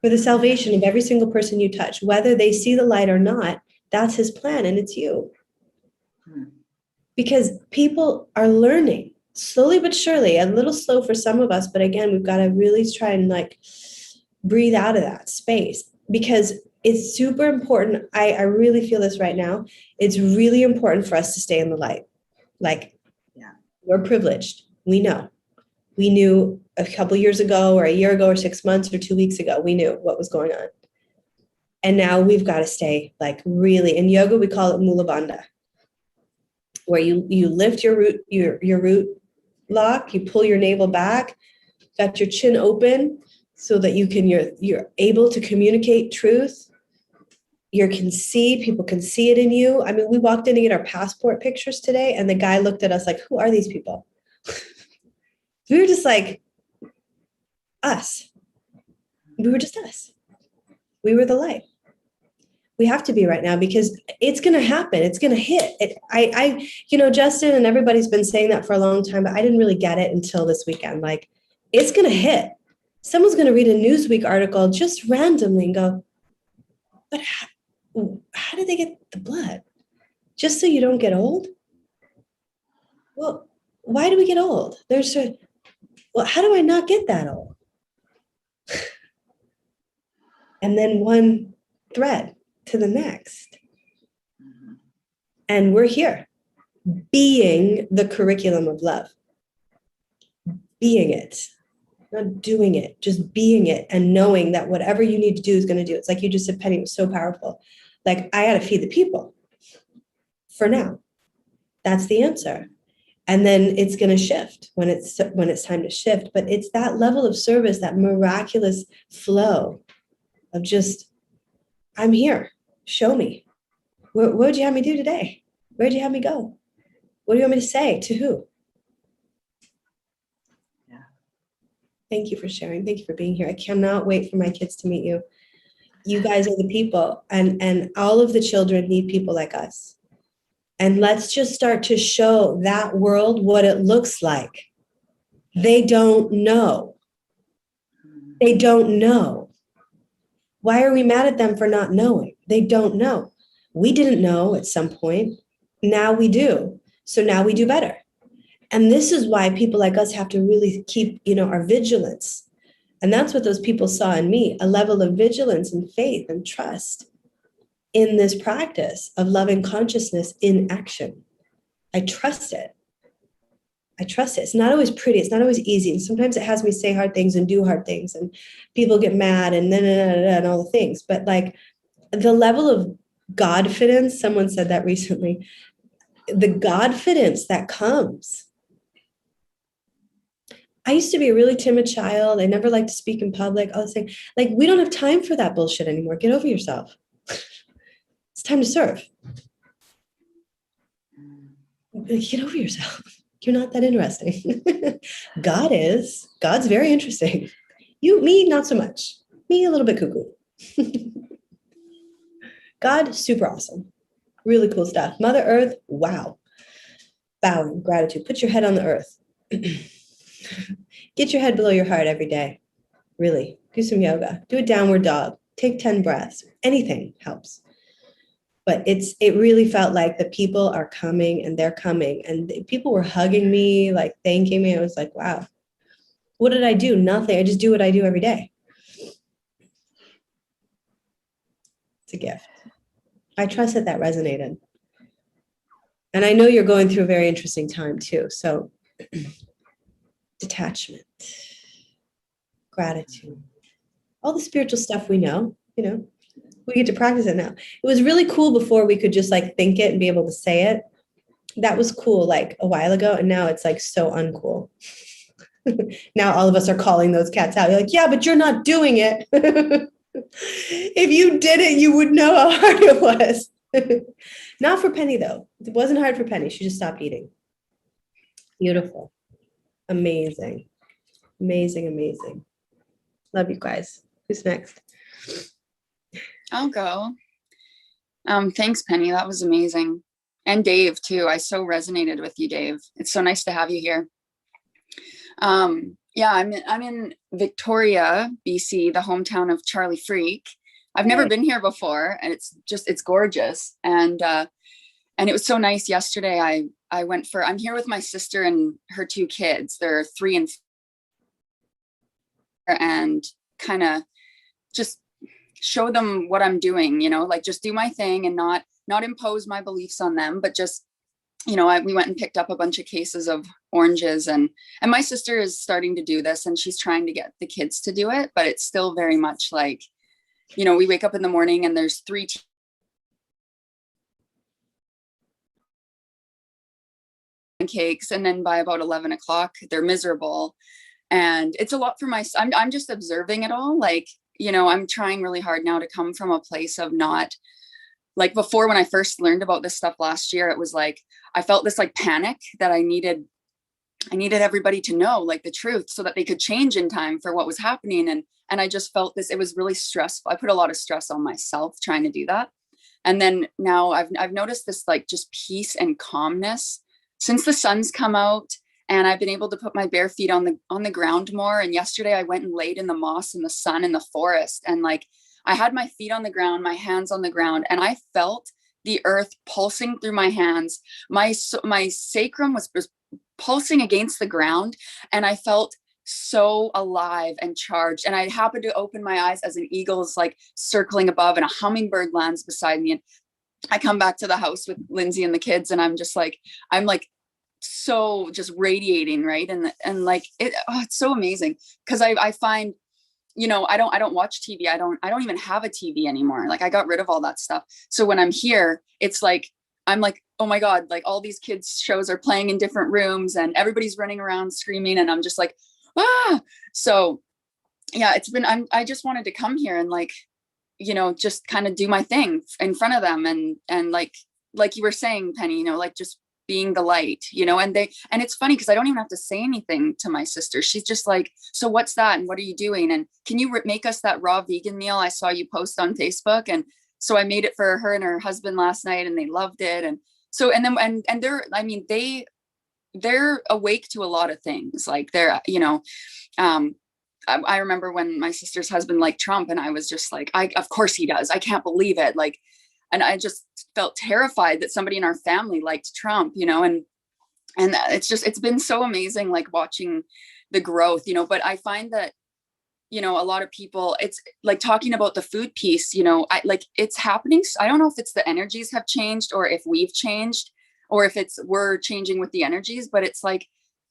for the salvation of every single person you touch, whether they see the light or not. That's his plan, and it's you. Because people are learning slowly but surely, a little slow for some of us, but again, we've got to really try and like breathe out of that space, because it's super important. I really feel this right now. It's really important for us to stay in the light. Like, yeah, we're privileged. We know. We knew a couple years ago or a year ago or 6 months or 2 weeks ago, we knew what was going on. And now we've got to stay like really, in yoga, we call it mula bandha, where you lift your root lock, you pull your navel back, got your chin open so that you're able to communicate truth. People can see it in you. I mean, we walked in to get our passport pictures today, and the guy looked at us like, who are these people? We were just like, us. We were just us. We were the light. We have to be right now, because it's going to happen. It's going to hit. Justin and everybody's been saying that for a long time, but I didn't really get it until this weekend. Like, it's going to hit. Someone's going to read a Newsweek article just randomly and go, but how did they get the blood? Just so you don't get old? Well, why do we get old? Well, how do I not get that old? And then one thread to the next. And we're here, being the curriculum of love. Being it, not doing it, just being it, and knowing that whatever you need to do is going to do. It's like you just said, Penny, it was so powerful. Like, I got to feed the people for now. That's the answer. And then it's going to shift when it's time to shift. But it's that level of service, that miraculous flow of just, I'm here. Show me. What would you have me do today? Where'd you have me go? What do you want me to say? To who? Yeah. Thank you for sharing. Thank you for being here. I cannot wait for my kids to meet you. You guys are the people, and all of the children need people like us. And let's just start to show that world what it looks like. They don't know. They don't know. Why are we mad at them for not knowing? They don't know. We didn't know at some point. Now we do. So now we do better. And this is why people like us have to really keep, our vigilance. And that's what those people saw in me, a level of vigilance and faith and trust in this practice of loving consciousness in action. I trust it. I trust it. It's not always pretty. It's not always easy. And sometimes it has me say hard things and do hard things, and people get mad and and all the things. But like the level of Godfidence, someone said that recently, the Godfidence that comes. I used to be a really timid child. I never liked to speak in public. I was saying, like, we don't have time for that bullshit anymore. Get over yourself. It's time to serve. Get over yourself. You're not that interesting. God is. God's very interesting. Me, not so much. Me, a little bit cuckoo. God, super awesome. Really cool stuff. Mother Earth, wow. Bowing, gratitude. Put your head on the earth. Get your head below your heart every day. Really. Do some yoga. Do a downward dog. Take 10 breaths. Anything helps. But it really felt like the people are coming, and they're coming. And people were hugging me, like thanking me. I was like, wow. What did I do? Nothing. I just do what I do every day. It's a gift. I trust that resonated. And I know you're going through a very interesting time too. So detachment, gratitude, all the spiritual stuff we know, we get to practice it now. It was really cool before we could just like think it and be able to say it. That was cool like a while ago. And now it's like so uncool. Now all of us are calling those cats out. You're like, yeah, but you're not doing it. If you did it, you would know how hard it was. Not for Penny though. It wasn't hard for Penny. She just stopped eating. Beautiful. Amazing. Amazing, amazing. Love you guys. Who's next? I'll go. Thanks, Penny. That was amazing. And Dave too. I so resonated with you, Dave. It's so nice to have you here. Yeah, I'm in Victoria, BC, the hometown of Charlie Freak. I've never been here before, and it's gorgeous. And it was so nice yesterday. I'm here with my sister and her two kids. They're 3 and 4, and kind of just show them what I'm doing, like just do my thing and not impose my beliefs on them, but just, we went and picked up a bunch of cases of oranges, and my sister is starting to do this, and she's trying to get the kids to do it, but it's still very much like, you know, we wake up in the morning and there's 3 cakes, and then by about 11 o'clock they're miserable. And it's a lot for my, I'm just observing it all. Like, you know, I'm trying really hard now to come from a place of not, like before, when I first learned about this stuff last year, it was like I felt this like panic that I needed everybody to know like the truth so that they could change in time for what was happening. And I just felt this, it was really stressful. I put a lot of stress on myself trying to do that. And then now I've noticed this like just peace and calmness since the sun's come out, and I've been able to put my bare feet on the ground more. And yesterday I went and laid in the moss in the sun in the forest, and like I had my feet on the ground, my hands on the ground, and I felt the earth pulsing through my hands. My sacrum was pulsing against the ground, and I felt so alive and charged. And I happened to open my eyes as an eagle's like circling above and a hummingbird lands beside me. And I come back to the house with Lindsay and the kids, and I'm like so just radiating, right? And like it's so amazing, because I find, you know, I don't watch TV. I don't even have a TV anymore. Like I got rid of all that stuff. So when I'm here, it's like I'm like, oh my God, like all these kids shows are playing in different rooms and everybody's running around screaming, and I'm just like, ah. So yeah, I just wanted to come here and like, you know, just kind of do my thing in front of them, and like you were saying, Penny, you know, like just being the light, you know. And it's funny because I don't even have to say anything to my sister. She's just like, so what's that? And what are you doing? And can you make us that raw vegan meal I saw you post on Facebook? And so I made it for her and her husband last night, and they loved it. And so, and then, and they're, I mean, they're awake to a lot of things. Like they're, you know, I remember when my sister's husband liked Trump, and I was just like, of course he does. I can't believe it. Like, and I just felt terrified that somebody in our family liked Trump, you know, and it's been so amazing, like watching the growth, you know. But I find that, you know, a lot of people, it's like talking about the food piece, you know, it's happening. I don't know if it's the energies have changed, or if we've changed, or if we're changing with the energies, but it's like,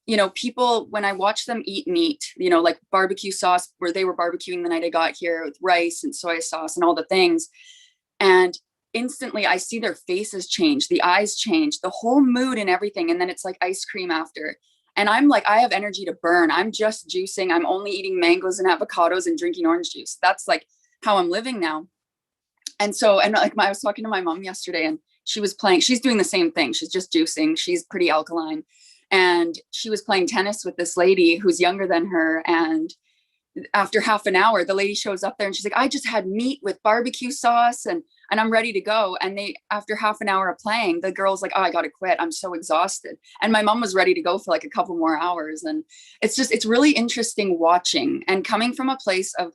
you know, people, when I watch them eat meat, you know, like barbecue sauce, where they were barbecuing the night I got here with rice and soy sauce and all the things. And instantly I see their faces change, the eyes change, the whole mood and everything. And then it's like ice cream after. And I'm like, I have energy to burn. I'm just juicing. I'm only eating mangoes and avocados and drinking orange juice. That's like how I'm living now. And so, and like I was talking to my mom yesterday, and she's doing the same thing. She's just juicing. She's pretty alkaline. And she was playing tennis with this lady who's younger than her. And after half an hour, the lady shows up there, and she's like, I just had meat with barbecue sauce and I'm ready to go. And after half an hour of playing, the girl's like, oh, I got to quit. I'm so exhausted. And my mom was ready to go for like a couple more hours. And it's really interesting watching and coming from a place of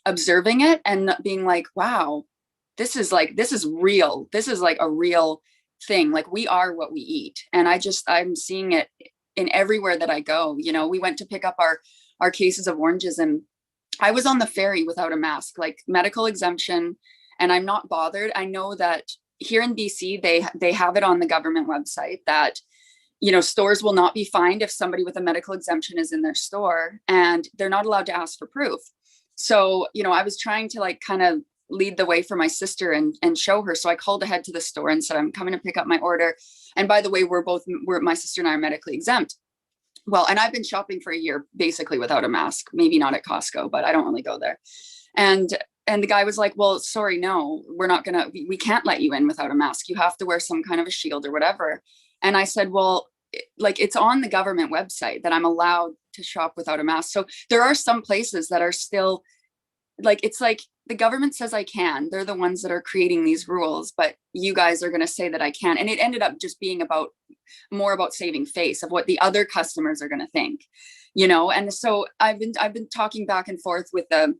observing it and being like, wow, this is real. This is like a real thing. Like we are what we eat. And I'm seeing it in everywhere that I go. You know, we went to pick up our cases of oranges, and I was on the ferry without a mask, like medical exemption, and I'm not bothered. I know that here in BC, they have it on the government website that, you know, stores will not be fined if somebody with a medical exemption is in their store, and they're not allowed to ask for proof. So, you know, I was trying to like kind of lead the way for my sister and show her. So I called ahead to the store and said, I'm coming to pick up my order. And by the way, my sister and I are medically exempt. Well, and I've been shopping for a year basically without a mask, maybe not at Costco, but I don't really go there. And the guy was like, well, sorry, no, we can't let you in without a mask. You have to wear some kind of a shield or whatever. And I said, well, like it's on the government website that I'm allowed to shop without a mask. So there are some places that are still like, it's like the government says I can. They're the ones that are creating these rules, but you guys are going to say that I can. And it ended up just being more about saving face of what the other customers are going to think, you know. And so I've been talking back and forth with the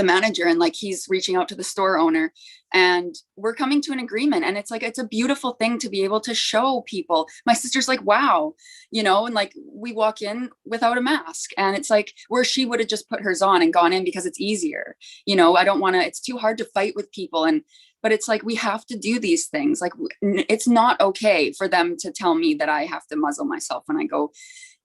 manager, and like he's reaching out to the store owner, and we're coming to an agreement. And it's like, it's a beautiful thing to be able to show people. My sister's like, wow, you know, and like we walk in without a mask, and it's like where she would have just put hers on and gone in because it's easier, you know. It's too hard to fight with people. But it's like, we have to do these things. Like it's not okay for them to tell me that I have to muzzle myself when I go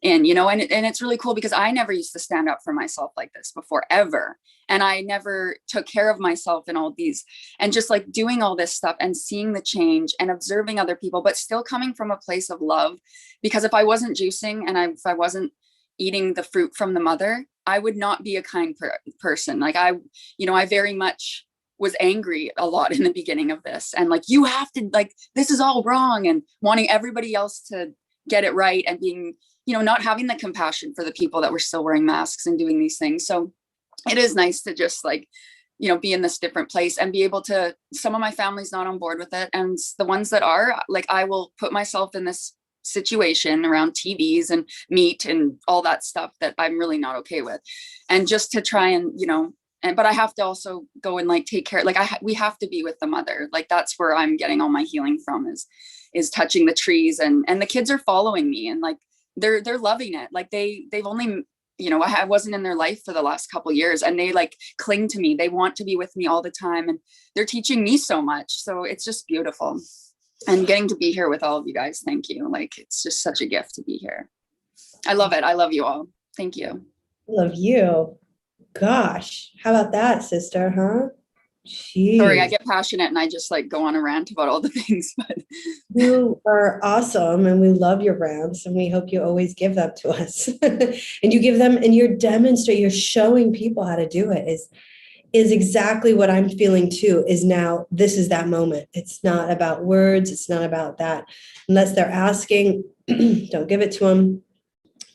in, you know, and it's really cool because I never used to stand up for myself like this before, ever. And I never took care of myself in all these, and just like doing all this stuff and seeing the change and observing other people, but still coming from a place of love. Because if I wasn't juicing and if I wasn't eating the fruit from the mother, I would not be a kind person. Like I very much was angry a lot in the beginning of this, and like, you have to, like, this is all wrong, and wanting everybody else to get it right, and being, you know, not having the compassion for the people that were still wearing masks and doing these things. So it is nice to just like, you know, be in this different place and be able to, some of my family's not on board with it. And the ones that are, like, I will put myself in this situation around TVs and meat and all that stuff that I'm really not okay with. And just to try and, you know, but I have to also go and like take care, like we have to be with the mother. Like that's where I'm getting all my healing from, is touching the trees, and the kids are following me, and like, they're loving it. Like they've only, you know, I wasn't in their life for the last couple of years, and they like cling to me. They want to be with me all the time, and they're teaching me so much. So it's just beautiful. And getting to be here with all of you guys. Thank you. Like, it's just such a gift to be here. I love it. I love you all. Thank you. Love you. Gosh, how about that, sister, huh? Jeez. Sorry, I get passionate and I just like go on a rant about all the things, but you are awesome, and we love your rants, and we hope you always give them to us. And you give them, and you're showing people how to do it is exactly what I'm feeling too, is now this is that moment. It's not about words. It's not about that. Unless they're asking, don't give it to them,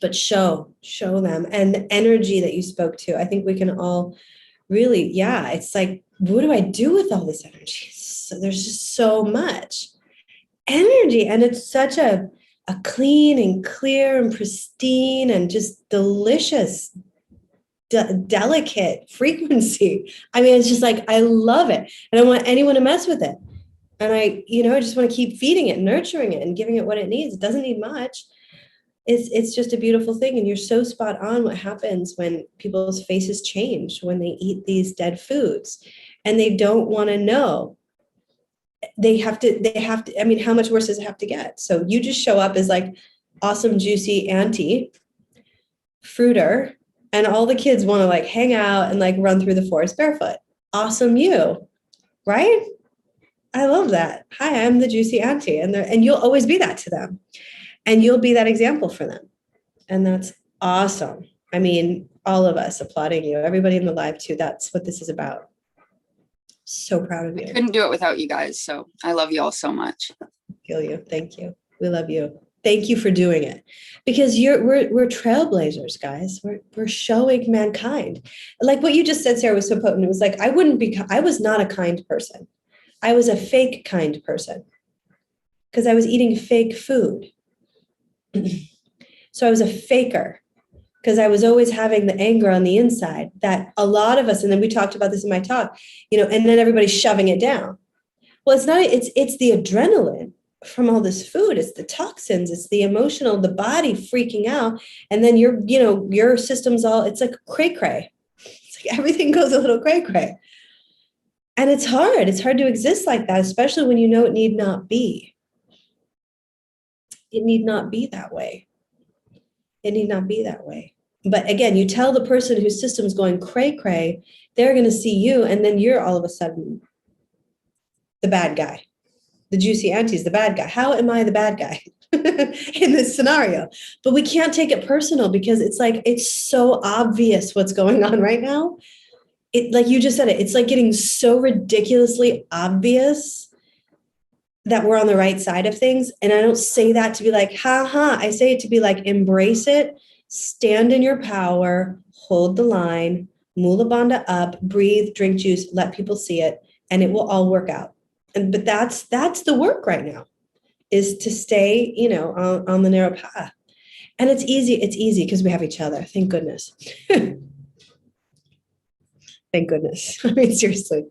but show them. And the energy that you spoke to, I think we can all really, yeah, it's like, what do I do with all this energy? So there's just so much energy, and it's such a clean and clear and pristine and just delicious, delicate frequency. I mean, it's just like, I love it. I don't want anyone to mess with it. And I just want to keep feeding it, nurturing it, and giving it what it needs. It doesn't need much. It's just a beautiful thing. And you're so spot on what happens when people's faces change, when they eat these dead foods and they don't want to know. They have to, I mean, how much worse does it have to get? So you just show up as like awesome, juicy auntie, fruiter, and all the kids want to like hang out and like run through the forest barefoot. Awesome you, right? I love that. Hi, I'm the juicy auntie. And you'll always be that to them. And you'll be that example for them. And that's awesome. I mean, all of us applauding you, everybody in the live too. That's what this is about. So proud of you. I couldn't do it without you guys. So I love you all so much. Feel you. Thank you. We love you. Thank you for doing it, because we're trailblazers, guys. We're showing mankind. Like what you just said, Sarah, was so potent. It was like, I was not a kind person. I was a fake kind person because I was eating fake food. So I was a faker because I was always having the anger on the inside that a lot of us, and then we talked about this in my talk, and then everybody's shoving it down. Well, it's not, it's the adrenaline from all this food. It's the toxins, it's the emotional, the body freaking out. And then your system's all, it's like cray cray. It's like everything goes a little cray cray. And it's hard to exist like that, especially when it need not be. It need not be that way. It need not be that way. But again, you tell the person whose system's going cray cray, they're going to see you, and then you're all of a sudden the bad guy. The juicy auntie's the bad guy. How am I the bad guy in this scenario? But we can't take it personal because it's like, it's so obvious what's going on right now. It, like you just said it's like getting so ridiculously obvious that we're on the right side of things. And I don't say that to be like, ha ha. I say it to be like, embrace it, stand in your power, hold the line, mula bandha up, breathe, drink juice, let people see it, and it will all work out. But that's the work right now, is to stay, on the narrow path. And it's easy because we have each other. Thank goodness. Thank goodness. I mean, seriously,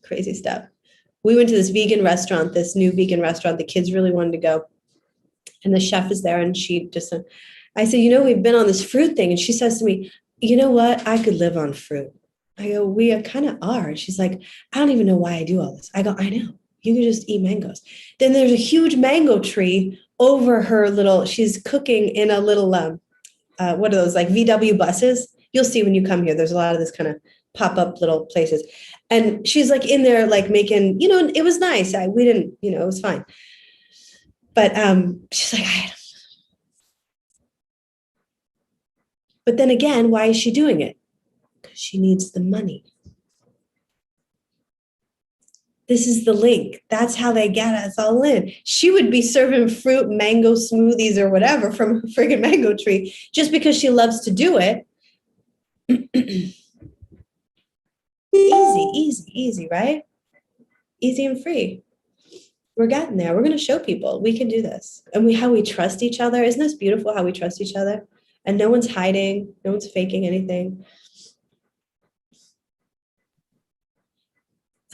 crazy stuff. We went to this new vegan restaurant. The kids really wanted to go. And the chef is there, and I said, we've been on this fruit thing. And she says to me, you know what? I could live on fruit. I go, we kind of are. She's like, I don't even know why I do all this. I go, I know. You can just eat mangoes. Then there's a huge mango tree over her little, she's cooking in a little, what are those, like VW buses? You'll see when you come here, there's a lot of this kind of pop-up little places. And she's like in there, like making, it was nice. We didn't, it was fine. But she's like, but then again, why is she doing it? Because she needs the money. This is the link. That's how they get us all in. She would be serving fruit, mango smoothies or whatever from a friggin' mango tree just because she loves to do it. Easy, right? Easy and free. We're getting there. We're going to show people we can do this. And how we trust each other. Isn't this beautiful how we trust each other? And no one's hiding. No one's faking anything.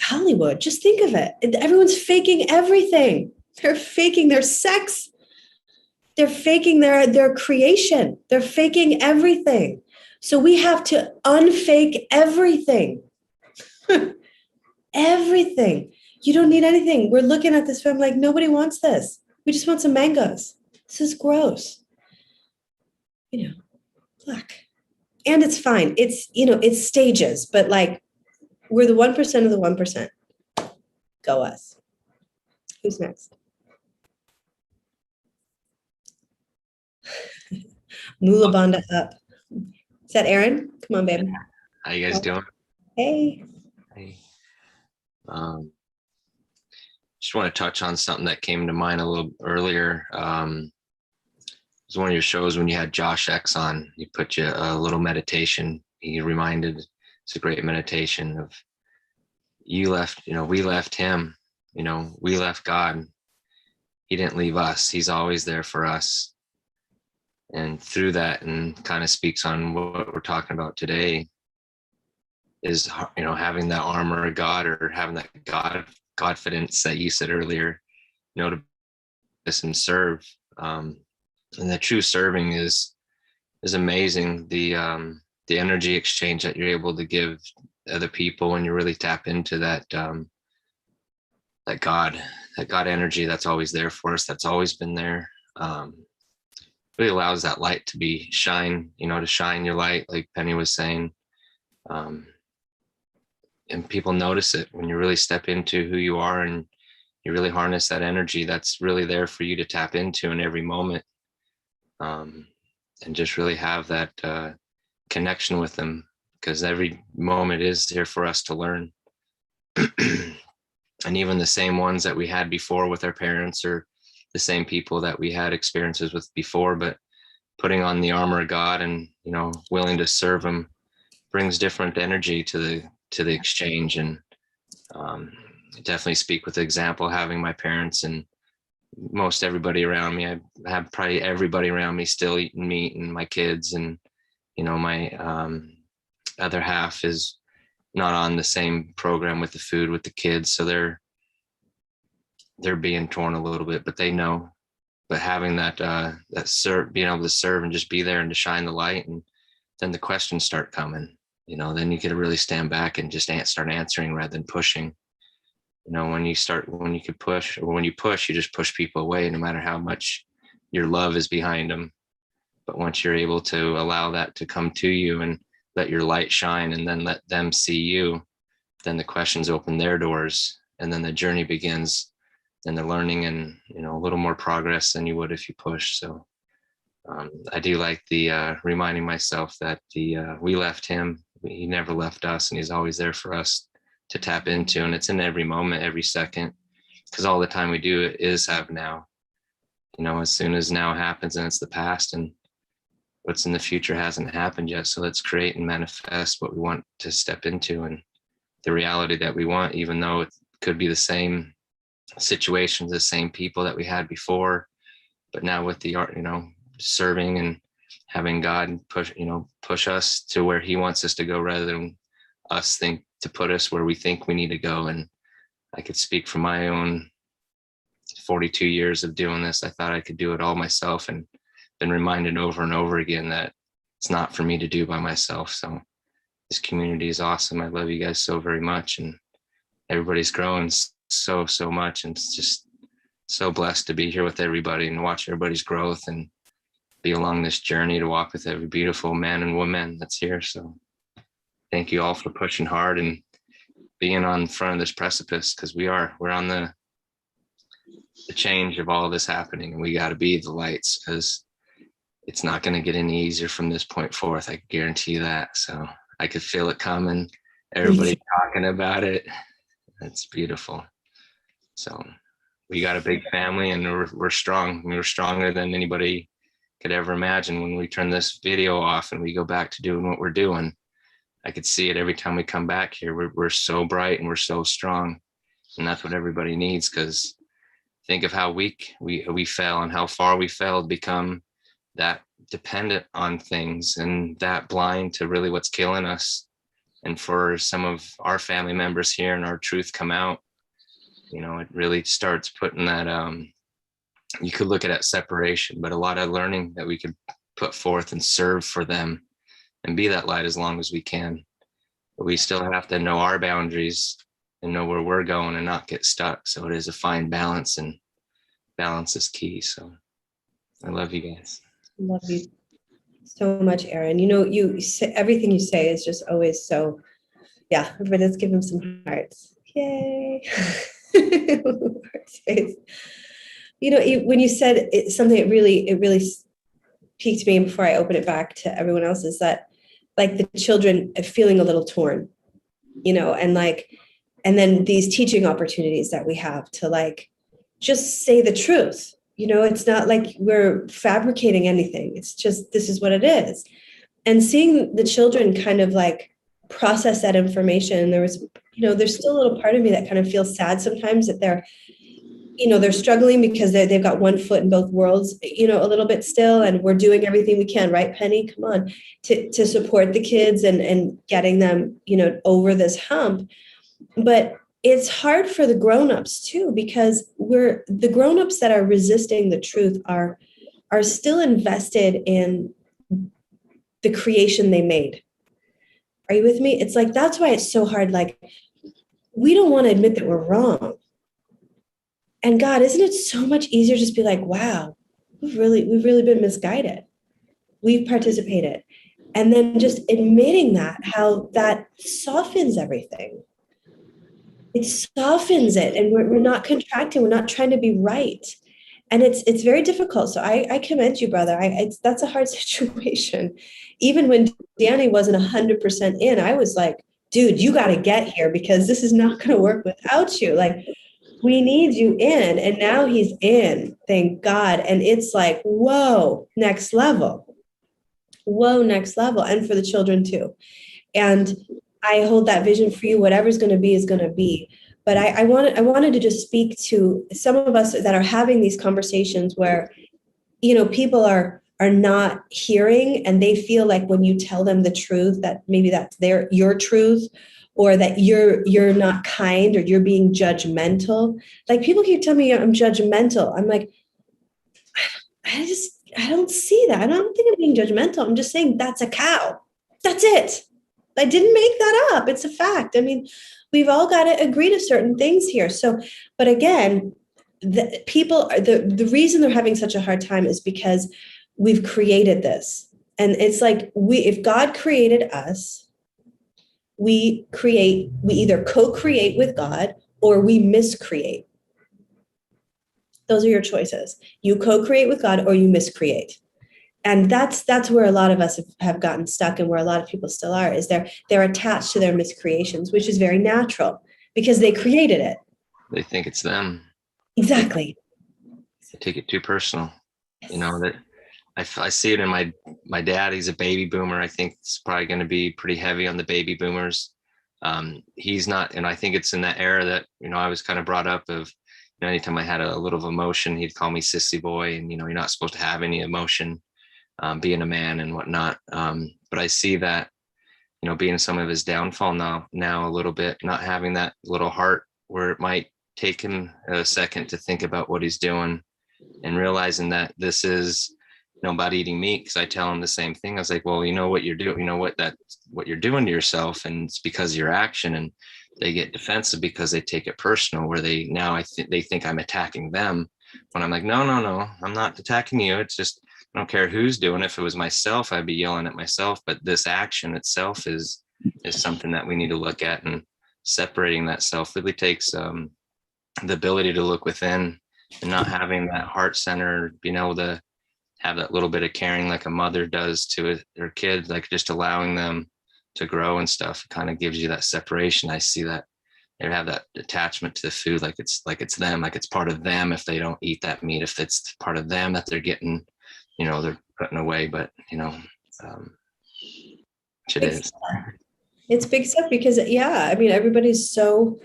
Hollywood, just think of it. Everyone's faking everything. They're faking their sex. They're faking their creation. They're faking everything. So we have to unfake everything. Everything. You don't need anything. We're looking at this film like nobody wants this. We just want some mangoes. This is gross. Look. And it's fine. It's, it's stages, but like we're the 1% of the 1%. Go us. Who's next? Mula Banda up. Is that Aaron? Come on, baby. How you guys doing? Hey. Hey. Just want to touch on something that came to mind a little earlier. It was one of your shows when you had Josh X on. He put you a little meditation. He reminded, it's a great meditation of you left, we left him, we left God. He didn't leave us. He's always there for us. And through that, and kind of speaks on what we're talking about today, is, having that armor of God, or having that confidence that you said earlier, to listen, serve. And the true serving is amazing. The energy exchange that you're able to give other people when you really tap into that God energy that's always there for us, that's always been there. Really allows that light to be shine, to shine your light, like Penny was saying. And people notice it when you really step into who you are and you really harness that energy that's really there for you to tap into in every moment. And just really have that connection with them, because every moment is here for us to learn. And even the same ones that we had before with our parents, or the same people that we had experiences with before, but putting on the armor of God and, willing to serve them brings different energy to the exchange. And definitely speak with example, having my parents and most everybody around me. I have probably everybody around me still eating meat, and my kids, and my other half is not on the same program with the food with the kids, so they're being torn a little bit, but they know. But having that being able to serve and just be there and to shine the light, and then the questions start coming. Then you get to really stand back and just start answering rather than pushing. When you push, you just push people away, no matter how much your love is behind them. But once you're able to allow that to come to you and let your light shine, and then let them see you, then the questions open their doors, and then the journey begins, and the learning, and a little more progress than you would if you push. So I do like the reminding myself that we left him, he never left us, and he's always there for us to tap into. And it's in every moment, every second, because all the time we do it is have now. As soon as now happens, and it's the past, and what's in the future hasn't happened yet. So let's create and manifest what we want to step into, and the reality that we want, even though it could be the same situations, the same people that we had before, but now with the art, serving and having God push us to where he wants us to go, rather than us think to put us where we think we need to go. And I could speak from my own 42 years of doing this. I thought I could do it all myself, and been reminded over and over again that it's not for me to do by myself. So this community is awesome. I love you guys so very much, and everybody's growing so much, and it's just so blessed to be here with everybody and watch everybody's growth and be along this journey to walk with every beautiful man and woman that's here. So thank you all for pushing hard and being on front of this precipice, because we're on the change of all of this happening, and we got to be the lights, because it's not going to get any easier from this point forth. I can guarantee you that. So I could feel it coming. Everybody talking about it. It's beautiful. So we got a big family, and we're strong. We're stronger than anybody could ever imagine. When we turn this video off and we go back to doing what we're doing, I could see it every time we come back here. We're so bright and we're so strong, and that's what everybody needs. Because think of how weak we fell and how far we fell to become that dependent on things and that blind to really what's killing us. And for some of our family members here and our truth come out, you know, it really starts putting that, you could look at it separation, but a lot of learning that we could put forth and serve for them and be that light as long as we can. But we still have to know our boundaries and know where we're going and not get stuck. So it is a fine balance, and balance is key. So I love you guys. Love you so much, Aaron. You know, you say, everything you say is just always so, yeah, everybody, let's give him some hearts. Yay. You know, when you said something, it really piqued me before I open it back to everyone else, is that like the children feeling a little torn, you know, and then these teaching opportunities that we have to like, just say the truth. You know, it's not like we're fabricating anything. It's just, this is what it is. And seeing the children kind of like process that information, there was, you know, there's still a little part of me that kind of feels sad sometimes that they're, you know, they're struggling because they've got one foot in both worlds, you know, a little bit still. And we're doing everything we can, right, Penny? Come on, to support the kids and getting them, you know, over this hump. But it's hard for the grownups too, because the grownups that are resisting the truth are still invested in the creation they made. Are you with me? It's like, that's why it's so hard. Like, we don't want to admit that we're wrong. And God, isn't it so much easier to just be like, wow, we've really been misguided. We've participated. And then just admitting that, how that softens everything. It softens it, and we're not contracting. We're not trying to be right, and it's very difficult. So I commend you, brother. That's a hard situation. Even when Dani wasn't 100% in, I was like, dude, you got to get here, because this is not going to work without you. Like, we need you in, and now he's in. Thank God. And it's like, whoa, next level. Whoa, next level, and for the children too. And I hold that vision for you. Whatever's going to be is going to be. But I wanted to just speak to some of us that are having these conversations where, you know, people are not hearing, and they feel like when you tell them the truth, that maybe that's your truth, or that you're not kind, or you're being judgmental. Like, people keep telling me I'm judgmental. I'm like, I don't see that. I don't think I'm being judgmental. I'm just saying that's a cow. That's it. I didn't make that up. It's a fact. I mean, we've all got to agree to certain things here. So, but again, the reason they're having such a hard time is because we've created this. And it's like, if God created us, we either co-create with God or we miscreate. Those are your choices. You co-create with God or you miscreate. And that's where a lot of us have gotten stuck, and where a lot of people still are, is they're attached to their miscreations, which is very natural because they created it. They think it's them. Exactly. They take it too personal. You know, that I see it in my dad. He's a baby boomer. I think it's probably going to be pretty heavy on the baby boomers. He's not, and I think it's in that era that, you know, I was kind of brought up of, you know, anytime I had a little of emotion, he'd call me sissy boy, and, you know, you're not supposed to have any emotion. Being a man and whatnot. But I see that, you know, being some of his downfall now a little bit, not having that little heart where it might take him a second to think about what he's doing, and realizing that this is, you know, about eating meat. Because I tell him the same thing. I was like, well, you know what you're doing, you know what you're doing to yourself, and it's because of your action. And they get defensive because they take it personal, where they think I'm attacking them. when I'm like, no, no, no, I'm not attacking you. It's just, I don't care who's doing it. If it was myself, I'd be yelling at myself. But this action itself is something that we need to look at, and separating that self really takes the ability to look within and not having that heart center, being able to have that little bit of caring like a mother does to their kid, like just allowing them to grow and stuff. It kind of gives you that separation. I see that they have that attachment to the food, like it's them, like it's part of them. If they don't eat that meat, if it's part of them that they're getting, they're putting away, but which it is. It's big stuff because, yeah, I mean, everybody's so,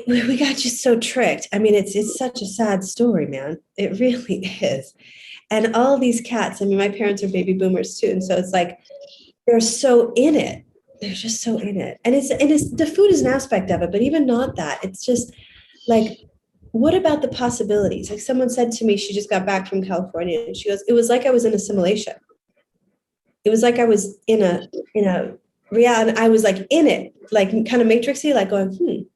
we got just so tricked. I mean, it's such a sad story, man. It really is. And all these cats, I mean, my parents are baby boomers too. And so it's like, they're so in it. They're just so in it. And it's the food is an aspect of it, but even not that. It's just like, what about the possibilities? Like someone said to me, she just got back from California, and she goes, it was like I was in a simulation. It was like I was in a reality. I was like in it, like kind of matrixy, like going,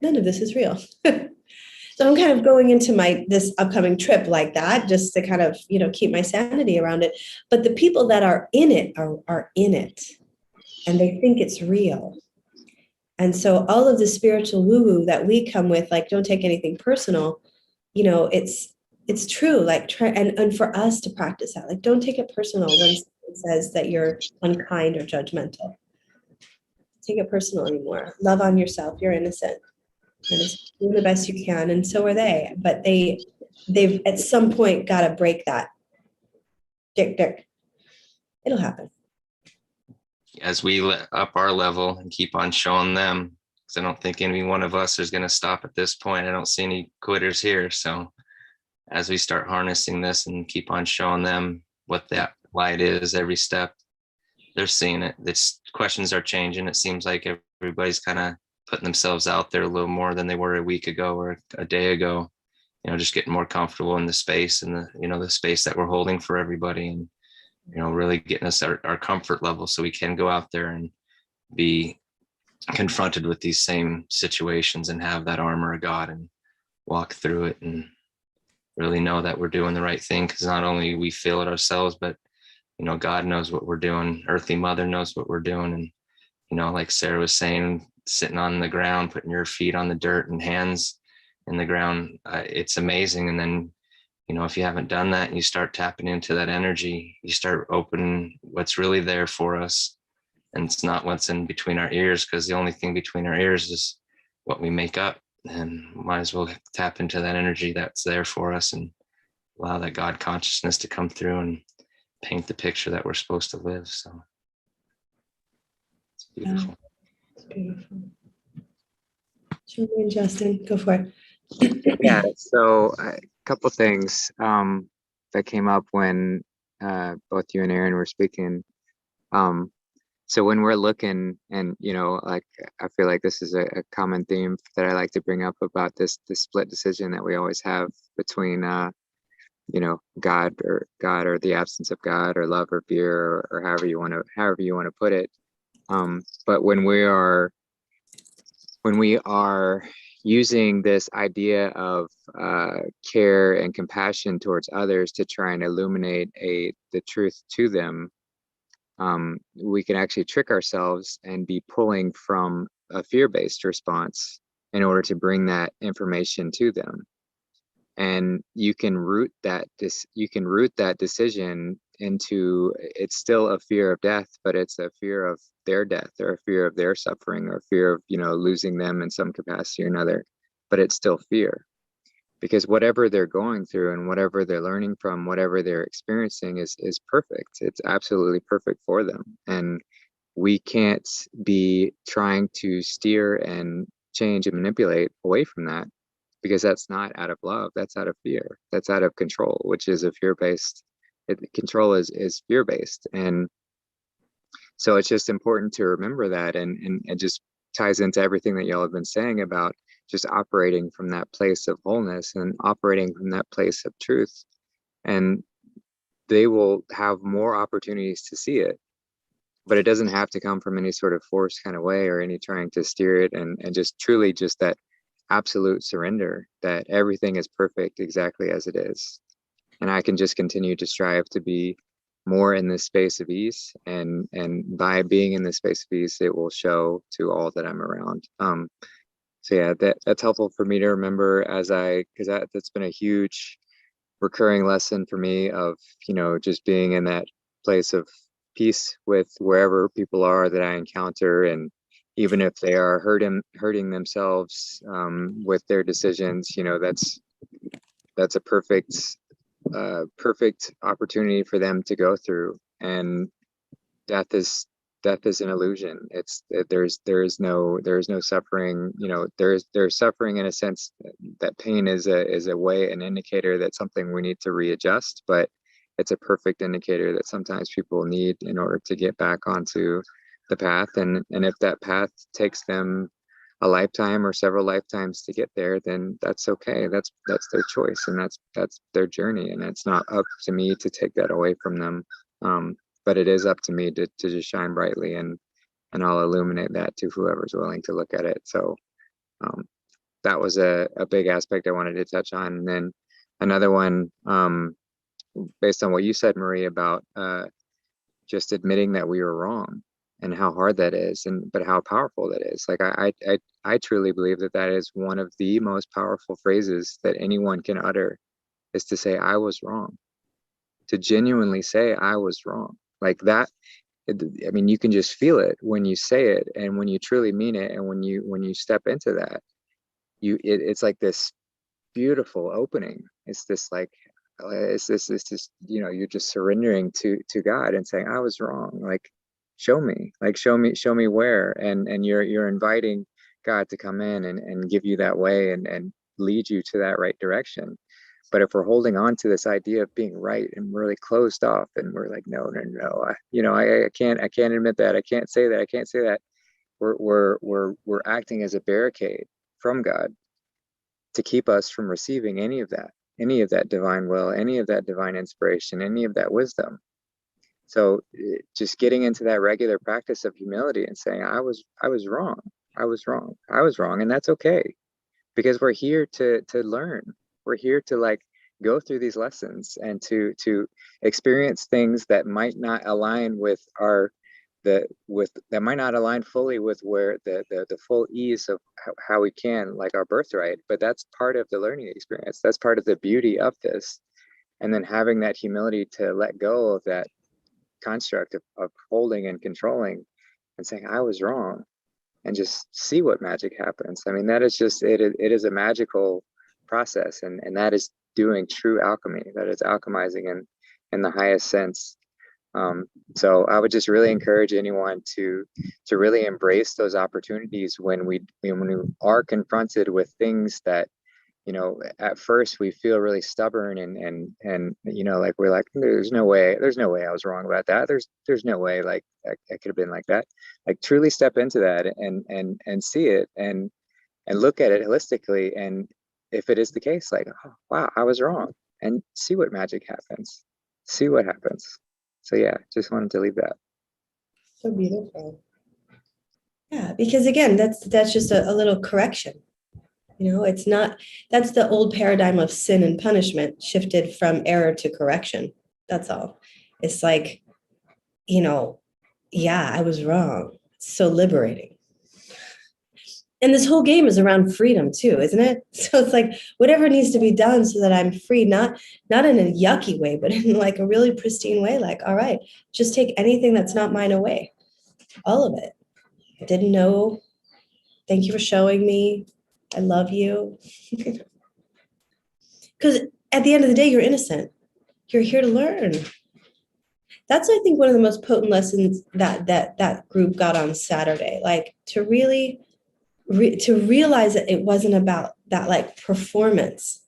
none of this is real. So I'm kind of going into this upcoming trip like that, just to kind of, keep my sanity around it. But the people that are in it are in it, and they think it's real. And so all of the spiritual woo-woo that we come with, like, don't take anything personal, it's true. Like, try and for us to practice that, like, don't take it personal when someone says that you're unkind or judgmental. Take it personal anymore. Love on yourself. You're innocent. And it's doing the best you can, and so are they. But they've at some point got to break that. Dick. It'll happen. As we up our level and keep on showing them, because I don't think any one of us is going to stop at this point. I don't see any quitters here. So as we start harnessing this and keep on showing them what that light is, every step, they're seeing it. This questions are changing. It seems like everybody's kind of putting themselves out there a little more than they were a week ago or a day ago, just getting more comfortable in the space and the space that we're holding for everybody, and, really getting us our comfort level so we can go out there and be confronted with these same situations and have that armor of God and walk through it and really know that we're doing the right thing. Because not only we feel it ourselves, but, God knows what we're doing. Earthly Mother knows what we're doing. And, like Sarah was saying, sitting on the ground, putting your feet on the dirt and hands in the ground, it's amazing. And then, if you haven't done that and you start tapping into that energy, you start opening what's really there for us. And it's not what's in between our ears, because the only thing between our ears is what we make up. And might as well tap into that energy that's there for us and allow that God consciousness to come through and paint the picture that we're supposed to live. So it's beautiful. It's beautiful. Julie and Justin, go for it. Yeah, so a couple things that came up when both you and Aaron were speaking. So when we're looking, and like, I feel like this is a common theme that I like to bring up about this split decision that we always have between God or the absence of God, or love or fear, or however you want to put it. But when we are using this idea of care and compassion towards others to try and illuminate the truth to them, we can actually trick ourselves and be pulling from a fear-based response in order to bring that information to them. And you can root that decision into, it's still a fear of death, but it's a fear of their death, or a fear of their suffering, or a fear of losing them in some capacity or another. But it's still fear, because whatever they're going through and whatever they're learning from, whatever they're experiencing is perfect. It's absolutely perfect for them. And we can't be trying to steer and change and manipulate away from that, because that's not out of love. That's out of fear. That's out of control, which is a fear-based. Control is fear-based. And so it's just important to remember that, and it just ties into everything that y'all have been saying about just operating from that place of wholeness and operating from that place of truth. And they will have more opportunities to see it, but it doesn't have to come from any sort of force kind of way, or any trying to steer it, and just truly just that absolute surrender, that everything is perfect exactly as it is. And I can just continue to strive to be more in this space of ease, and by being in this space of ease, it will show to all that I'm around. So yeah, that's helpful for me to remember because that's been a huge recurring lesson for me of, just being in that place of peace with wherever people are that I encounter, and even if they are hurting themselves with their decisions, that's a perfect opportunity for them to go through. And death is an illusion. There's no suffering. There's suffering in a sense, that pain is an indicator that something we need to readjust, but it's a perfect indicator that sometimes people need in order to get back onto the path. And if that path takes them a lifetime or several lifetimes to get there, then that's okay. That's their choice, and that's their journey, and it's not up to me to take that away from them. But it is up to me to just shine brightly, and I'll illuminate that to whoever's willing to look at it. So that was a big aspect I wanted to touch on. And then another one, based on what you said, Marie, about just admitting that we were wrong, and how hard that is, but how powerful that is. Like I truly believe that is one of the most powerful phrases that anyone can utter, is to say, I was wrong. To genuinely say, I was wrong. Like that, I mean, you can just feel it when you say it, and when you truly mean it, and when you step into that, it's like this beautiful opening. It's this like, it's this you're just surrendering to God and saying, I was wrong. Like, show me where, and you're inviting God to come in and give you that way, and lead you to that right direction. But if we're holding on to this idea of being right, and we're really closed off, and we're like, no, I can't admit that. I can't say that. We're acting as a barricade from God to keep us from receiving any of that divine will, any of that divine inspiration, any of that wisdom. So just getting into that regular practice of humility and saying, I was wrong. And that's okay, because we're here to learn. We're here to like go through these lessons, and to experience things that might not align with that might not align fully with where the full ease of how we can, like our birthright. But that's part of the learning experience. That's part of the beauty of this. And then having that humility to let go of that construct of holding and controlling, and saying, I was wrong, and just see what magic happens. I mean, that is just it is a magical process, and that is doing true alchemy. That is alchemizing in the highest sense. So I would just really encourage anyone to really embrace those opportunities when we are confronted with things that, at first we feel really stubborn, and like we're like, there's no way I was wrong about that. There's no way like I could have been like that. Like, truly step into that and see it, and look at it holistically. And if it is the case, like, oh, wow, I was wrong, and see what magic happens. See what happens. So yeah, just wanted to leave that. So beautiful. Yeah, because again, that's just a little correction. It's not, that's the old paradigm of sin and punishment shifted from error to correction. That's all. It's like, yeah, I was wrong. It's so liberating. And this whole game is around freedom too, isn't it? So it's like whatever needs to be done so that I'm free, not in a yucky way, but in like a really pristine way. Like, all right, just take anything that's not mine away. All of it. I didn't know. Thank you for showing me. I love you. Because at the end of the day, you're innocent. You're here to learn. That's, I think, one of the most potent lessons that group got on Saturday. Like, to really to realize that it wasn't about that like performance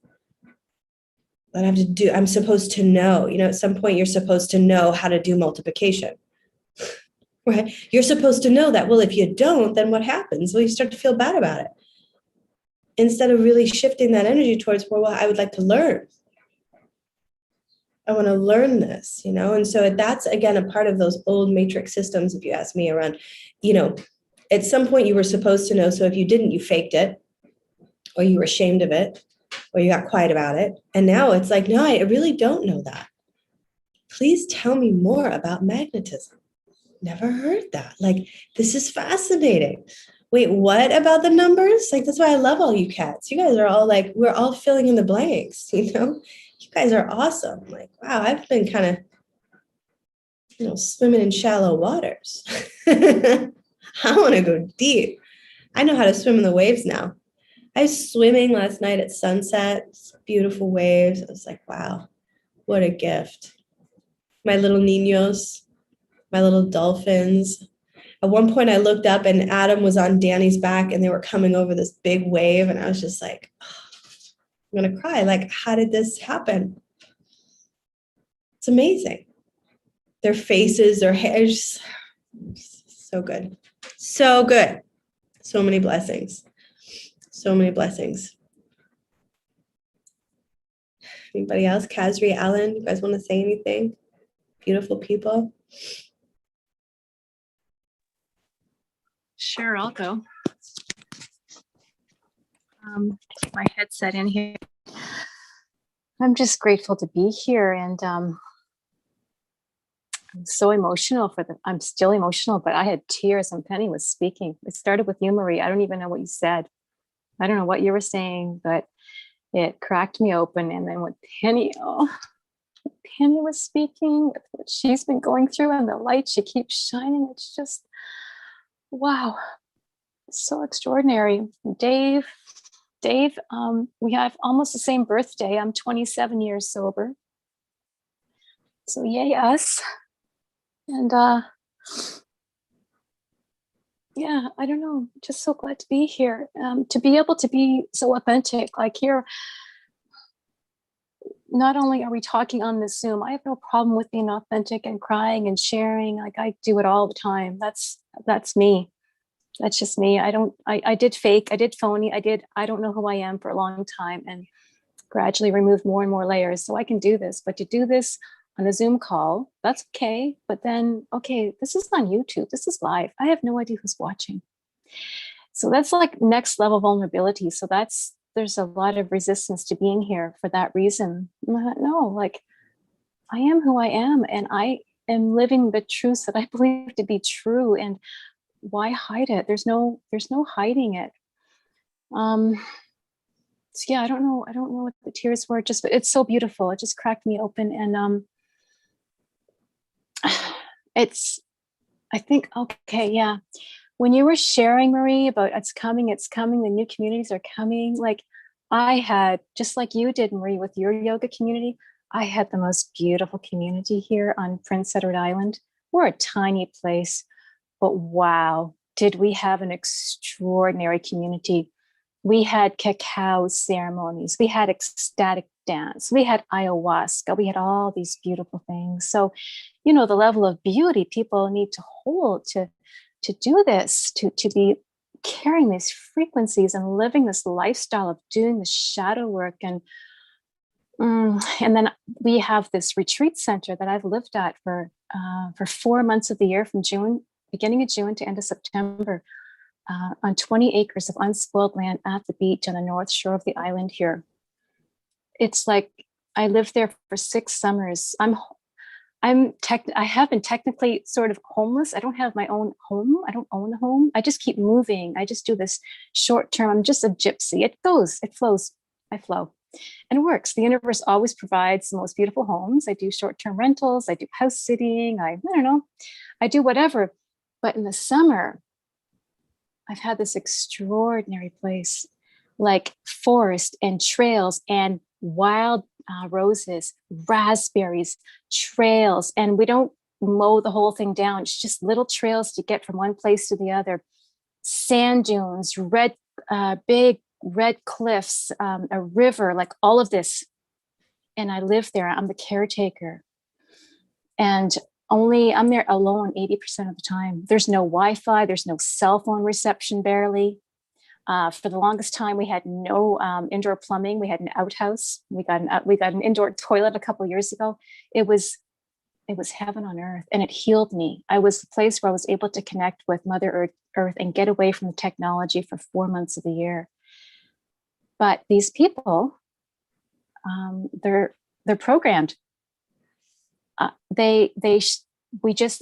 that I'm supposed to know. At some point you're supposed to know how to do multiplication. Right? You're supposed to know that. Well, if you don't, then what happens? Well, you start to feel bad about it. Instead of really shifting that energy towards, well, I would like to learn. I want to learn this, And so that's, again, a part of those old matrix systems, if you ask me, around, at some point you were supposed to know. So if you didn't, you faked it. or you were ashamed of it, or you got quiet about it. And now it's like, no, I really don't know that. Please tell me more about magnetism. Never heard that. Like, this is fascinating. Wait, what about the numbers? Like, that's why I love all you cats. You guys are all like, we're all filling in the blanks, you know? You guys are awesome. Like, wow, I've been kind of, swimming in shallow waters. I want to go deep. I know how to swim in the waves now. I was swimming last night at sunset, beautiful waves. I was like, wow, what a gift. My little niños, my little dolphins. At one point I looked up and Adam was on Danny's back and they were coming over this big wave. And I was just like, oh, I'm going to cry. Like, how did this happen? It's amazing. Their faces, their hair, just so good. So good. So many blessings. So many blessings. Anybody else? Kazri, Alan, you guys want to say anything? Beautiful people. Sure, I'll go. Get my headset in here. I'm just grateful to be here, and I'm so emotional I'm still emotional, but I had tears when Penny was speaking. It started with you, Marie. I don't even know what you said. I don't know what you were saying, but it cracked me open. And then when Penny was speaking, with what she's been going through and the light she keeps shining, it's just, wow, so extraordinary. Dave, we have almost the same birthday. I'm 27 years sober. So yay us. And yeah, I don't know, just so glad to be here. To be able to be so authentic, like here, not only are we talking on this Zoom, I have no problem with being authentic and crying and sharing. Like, I do it all the time. That's me. That's just me. I did fake, I did phony, I don't know who I am for a long time, and gradually remove more and more layers so I can do this. But to do this on a Zoom call, that's okay. But then, okay, this is on YouTube, this is live. I have no idea who's watching. So that's like next level vulnerability. So there's a lot of resistance to being here for that reason. No, like, I am who I am, and I am living the truths that I believe to be true. And why hide it? There's no hiding it. So yeah, I don't know what the tears were, but it's so beautiful. It just cracked me open. And I think, okay, yeah. When you were sharing, Marie, about it's coming, the new communities are coming. Like, I had, just like you did, Marie, with your yoga community, I had the most beautiful community here on Prince Edward Island. We're a tiny place, but wow, did we have an extraordinary community. We had cacao ceremonies, we had ecstatic dance, we had ayahuasca, we had all these beautiful things. So, the level of beauty people need to hold to do this, to be carrying these frequencies and living this lifestyle of doing the shadow work. And then we have this retreat center that I've lived at for 4 months of the year, from beginning of June to end of September, on 20 acres of unspoiled land at the beach on the north shore of the island here. It's like I lived there for 6 summers. I have been technically sort of homeless. I don't have my own home. I don't own a home. I just keep moving. I just do this short term. I'm just a gypsy. It flows. I flow. And it works. The universe always provides the most beautiful homes. I do short-term rentals. I do house sitting. I don't know. I do whatever. But in the summer, I've had this extraordinary place, like forest and trails and wild roses, raspberries, trails. And we don't mow the whole thing down. It's just little trails to get from one place to the other. Sand dunes, big red cliffs, a river, like all of this. And I live there. I'm the caretaker. And I'm there alone 80% of the time. There's no Wi-Fi. There's no cell phone reception, barely. For the longest time, we had no indoor plumbing. We had an outhouse. We got an indoor toilet a couple of years ago. It was heaven on earth, and it healed me. I was the place where I was able to connect with Mother Earth and get away from the technology for 4 months of the year. But these people, they're programmed. It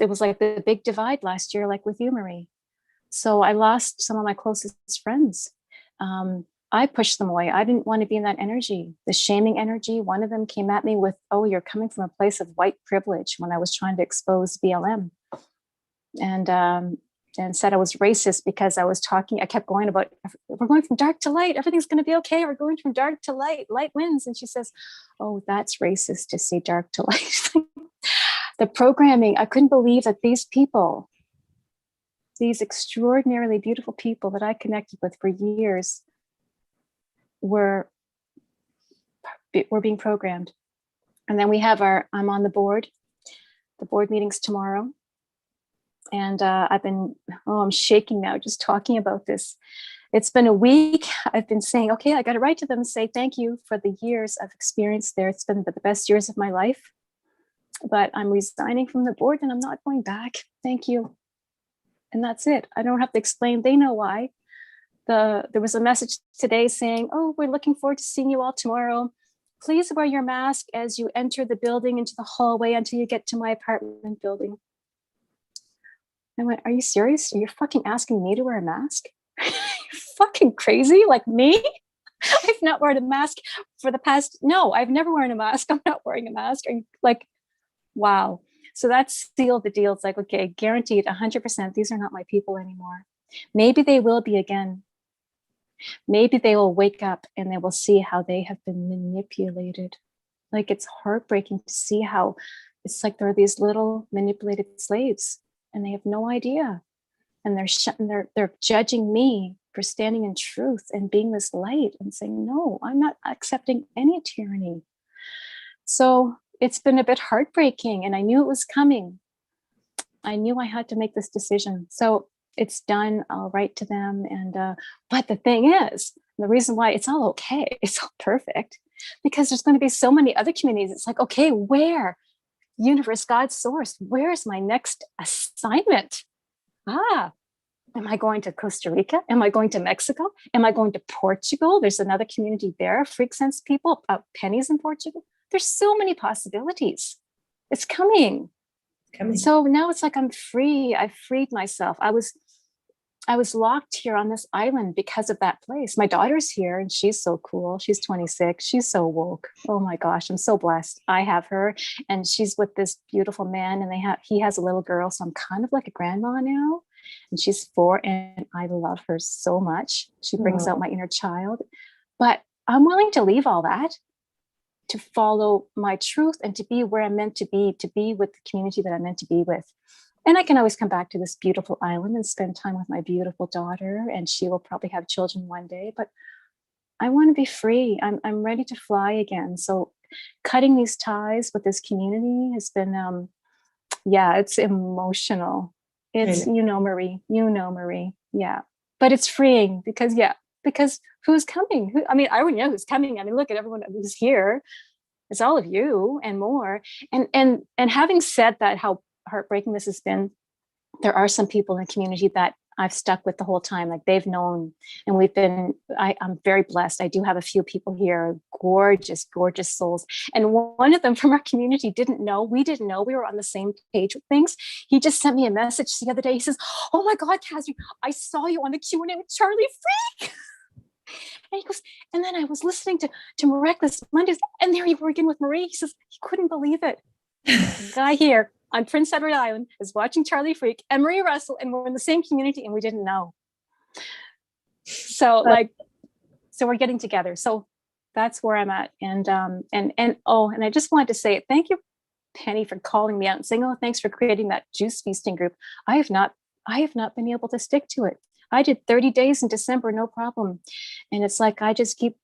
was like the big divide last year, like with you, Marie. So I lost some of my closest friends. I pushed them away. I didn't want to be in that energy, the shaming energy. One of them came at me with, "Oh, you're coming from a place of white privilege," when I was trying to expose BLM, and said I was racist because I was talking. I kept going about, "We're going from dark to light. Everything's going to be okay. We're going from dark to light. Light wins." And she says, "Oh, that's racist to say dark to light." The programming, I couldn't believe that these people, these extraordinarily beautiful people that I connected with for years, were being programmed. And then we have I'm on the board meetings tomorrow. And I'm shaking now just talking about this. It's been a week. I've been saying, okay, I got to write to them and say thank you for the years I've experienced there. It's been the best years of my life. But I'm resigning from the board and I'm not going back. Thank you. And that's it. I don't have to explain. They know why. There was a message today saying, "Oh, we're looking forward to seeing you all tomorrow. Please wear your mask as you enter the building into the hallway until you get to my apartment building." I went, "Are you serious? Are you fucking asking me to wear a mask? You're fucking crazy, like me? I've not worn a mask for the past, no, I've never worn a mask. I'm not wearing a mask." Are you, like, wow. So that's sealed the deal. It's like, okay, guaranteed 100%, these are not my people anymore. Maybe they will be again. Maybe they will wake up and they will see how they have been manipulated. Like, it's heartbreaking to see how it's like there are these little manipulated slaves and they have no idea. And they're judging me for standing in truth and being this light and saying, "No, I'm not accepting any tyranny." So it's been a bit heartbreaking, and I knew it was coming. I knew I had to make this decision. So it's done. I'll write to them. And but the thing is, the reason why it's all okay, it's all perfect, because there's going to be so many other communities. It's like, okay, where? Universe, God, source, where's my next assignment? Am I going to Costa Rica? Am I going to Mexico? Am I going to Portugal? There's another community there, Freak Sense people, pennies in Portugal. There's so many possibilities. It's coming. So now it's like I'm free. I freed myself. I was locked here on this island because of that place. My daughter's here and she's so cool. She's 26. She's so woke. Oh my gosh, I'm so blessed. I have her and she's with this beautiful man, and he has a little girl. So I'm kind of like a grandma now. And she's 4 and I love her so much. She brings out my inner child. But I'm willing to leave all that to follow my truth and to be where I'm meant to be with the community that I'm meant to be with. And I can always come back to this beautiful island and spend time with my beautiful daughter, and she will probably have children one day. But I want to be free. I'm ready to fly again. So cutting these ties with this community has been, it's emotional. It's, Marie, yeah. But it's freeing because who's coming? I already know who's coming. I mean, look at everyone who's here. It's all of you and more. And having said that, how heartbreaking this has been, there are some people in the community that I've stuck with the whole time. Like, they've known, and I'm very blessed. I do have a few people here, gorgeous, gorgeous souls. And one of them from our community we didn't know we were on the same page with things. He just sent me a message the other day. He says, "Oh my God, Cassie, I saw you on the Q&A with Charlie Freak." And he goes, "And then I was listening to Miraculous Mondays, and there you were again with Marie." He says he couldn't believe it. The guy here on Prince Edward Island is watching Charlie Freak and Marie Russell, and we're in the same community, and we didn't know. So we're getting together. So that's where I'm at. And I just wanted to say thank you, Penny, for calling me out and saying, "Oh, thanks for creating that juice feasting group." I have not been able to stick to it. I did 30 days in December, no problem. And it's like, I just keep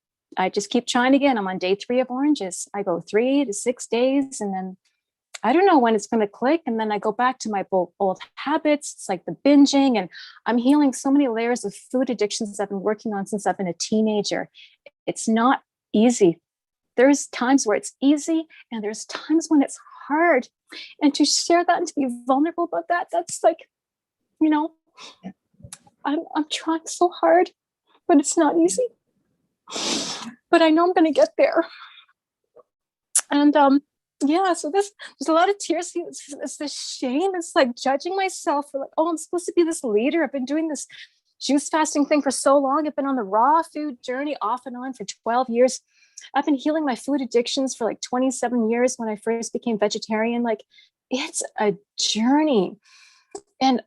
trying again. I'm on day 3 of oranges. I go 3 to 6 days, and then I don't know when it's going to click. And then I go back to my old habits. It's like the binging, and I'm healing so many layers of food addictions I've been working on since I've been a teenager. It's not easy. There's times where it's easy, and there's times when it's hard. And to share that and to be vulnerable about that, that's like, I'm trying so hard, but it's not easy. but I know I'm going to get there. And yeah, so there's a lot of tears. It's this shame. It's like judging myself for like, oh, I'm supposed to be this leader. I've been doing this juice fasting thing for so long. I've been on the raw food journey off and on for 12 years. I've been healing my food addictions for like 27 years when I first became vegetarian. Like, it's a journey. And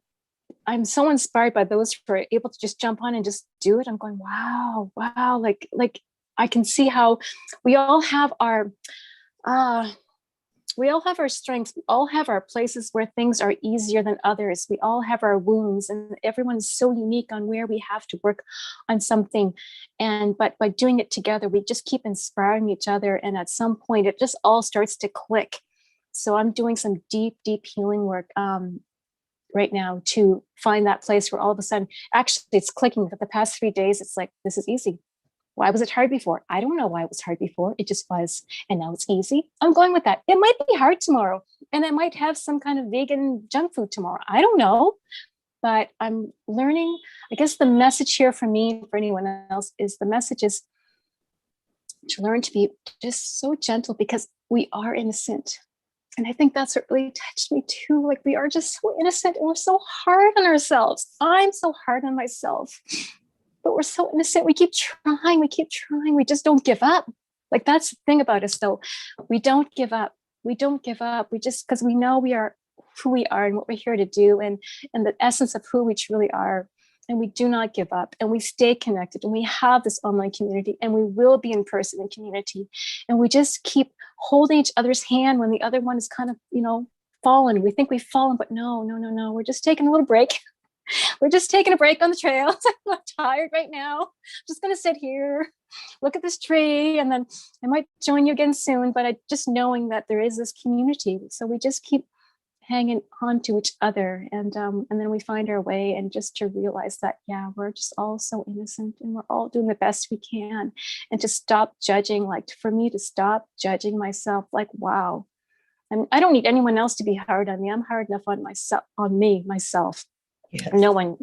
I'm so inspired by those who are able to just jump on and just do it. I'm going, wow. Like I can see how we all have our strengths. We all have our places where things are easier than others. We all have our wounds, and everyone's so unique on where we have to work on something. But by doing it together, we just keep inspiring each other. And at some point, it just all starts to click. So I'm doing some deep healing work right now to find that place where all of a sudden, actually, it's clicking. For the past 3 days, it's like, this is easy. Why was it hard before? I don't know why it was hard before. It just was. And now it's easy. I'm going with that. It might be hard tomorrow. And I might have some kind of vegan junk food tomorrow. I don't know. But I'm learning. I guess the message here for me, for anyone else, is the message is to learn to be just so gentle, because we are innocent. And I think that's what really touched me too. Like, we are just so innocent and we're so hard on ourselves. I'm so hard on myself. But we're so innocent. We keep trying. We just don't give up. Like, that's the thing about us, though. We don't give up. We just, because we know we are who we are and what we're here to do, and the essence of who we truly are. And we do not give up, and we stay connected, and we have this online community, and we will be in person in community. And we just keep holding each other's hand when the other one is kind of, fallen. We think we've fallen, but no. We're just taking a little break. We're just taking a break on the trail. I'm tired right now. I'm just going to sit here, look at this tree, and then I might join you again soon. But just knowing that there is this community. So we just keep hanging on to each other. And then we find our way, and just to realize that, yeah, we're just all so innocent, and we're all doing the best we can. And to stop judging, like, for me to stop judging myself, like, wow. I don't need anyone else to be hard on me. I'm hard enough on myself, myself. Yes. No one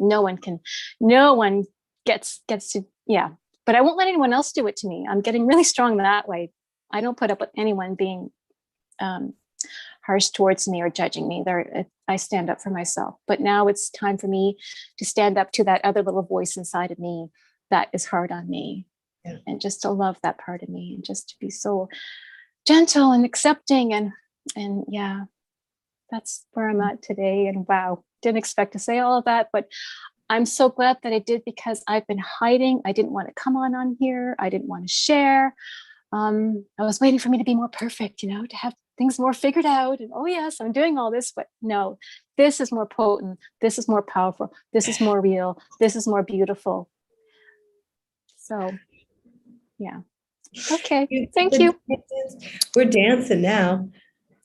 gets to, yeah. But I won't let anyone else do it to me. I'm getting really strong that way. I don't put up with anyone being harsh towards me or judging me. I stand up for myself. But now it's time for me to stand up to that other little voice inside of me that is hard on me. Yeah. And just to love that part of me, and just to be so gentle and accepting, and yeah, that's where I'm at today. And wow, didn't expect to say all of that, but I'm so glad that I did, because I've been hiding. I didn't want to come on here. I didn't want to share. I was waiting for me to be more perfect, to have things more figured out. And oh yes, I'm doing all this, but no, this is more potent. This is more powerful. This is more real. This is more beautiful. So yeah. Okay. Thank you. We're dancing now.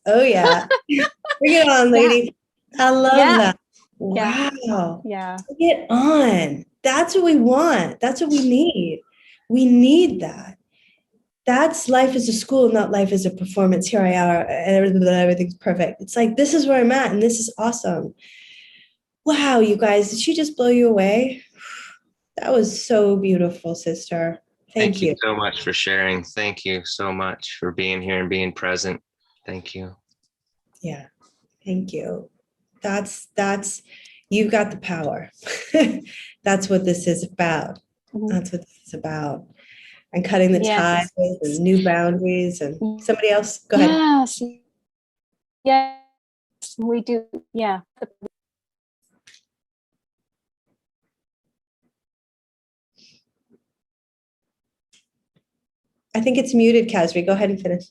Oh yeah. Bring it on, lady. Yeah. I love that. Wow. Yeah. Bring it on. That's what we want. That's what we need. We need that. That's life as a school, not life as a performance. Here I are, and everything's perfect. It's like, this is where I'm at, and this is awesome. Wow, you guys, did she just blow you away? That was so beautiful, sister. Thank you so much for sharing. Thank you so much for being here and being present. Thank you. Yeah, thank you. That's you've got the power. That's what this is about. Mm-hmm. That's what this is about. And cutting the ties and new boundaries. And somebody else, go ahead. Yes, we do. Yeah. I think it's muted, Kasri. Go ahead and finish.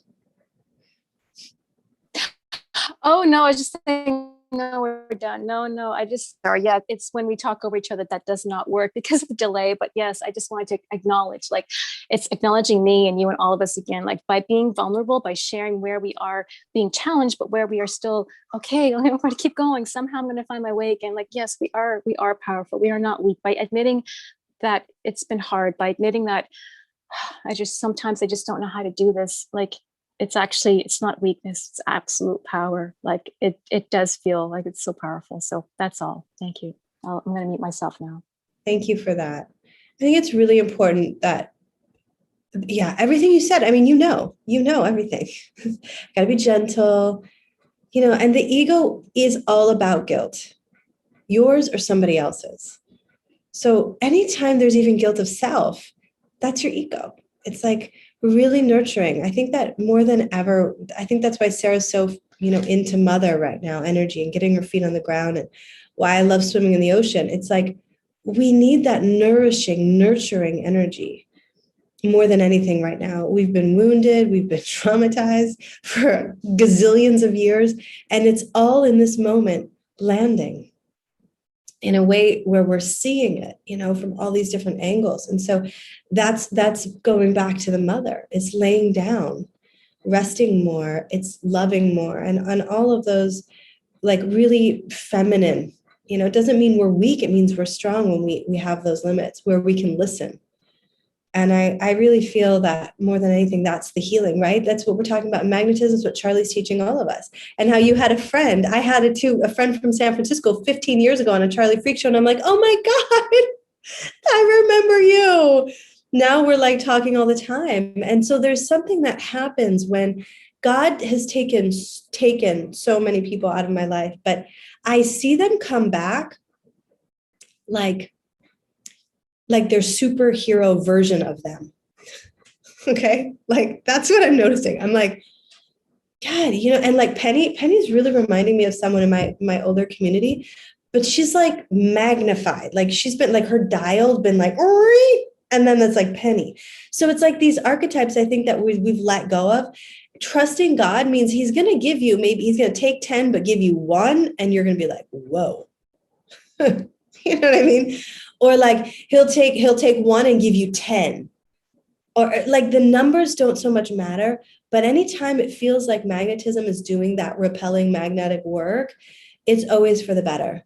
Oh, no, I was just saying, no, we're done. No, it's when we talk over each other that does not work because of the delay. But yes, I just wanted to acknowledge, like, it's acknowledging me and you and all of us again, like, by being vulnerable, by sharing where we are being challenged, but where we are still, okay, I'm going to keep going. Somehow I'm going to find my way again. Like, yes, we are powerful. We are not weak. By admitting that it's been hard, by admitting that sometimes I just don't know how to do this. Like, it's not weakness, it's absolute power. Like, it does feel like it's so powerful. So that's all. Thank you. I'm going to mute myself now. Thank you for that. I think it's really important that yeah, everything you said. I mean, you know everything. Got to be gentle, and the ego is all about guilt, yours or somebody else's. So anytime there's even guilt of self, that's your ego. It's like really nurturing. I think that more than ever, I think that's why Sarah's so, into mother right now, energy and getting her feet on the ground, and why I love swimming in the ocean. It's like we need that nourishing, nurturing energy more than anything right now. We've been wounded, we've been traumatized for gazillions of years, and it's all in this moment landing in a way where we're seeing it, from all these different angles. And so that's going back to the mother. It's laying down, resting more, it's loving more, and on all of those, like, really feminine. It doesn't mean we're weak, it means we're strong when we have those limits where we can listen. And I really feel that more than anything, that's the healing, right? That's what we're talking about. Magnetism is what Charlie's teaching all of us. And how you had a friend, I had it too, a friend from San Francisco 15 years ago on a Charlie Freak show. And I'm like, oh my God, I remember you. Now we're like talking all the time. And so there's something that happens when God has taken so many people out of my life, but I see them come back like their superhero version of them. Okay. Like, that's what I'm noticing. I'm like, God, and like Penny's really reminding me of someone in my older community, but she's like magnified. Like, she's been like, her dial's been like, and then that's like Penny. So it's like these archetypes, I think, that we've let go of. Trusting God means he's going to give you, maybe he's going to take 10, but give you 1. And you're going to be like, whoa, you know what I mean? Or like he'll take 1 and give you 10. Or like the numbers don't so much matter, but anytime it feels like magnetism is doing that repelling magnetic work, it's always for the better.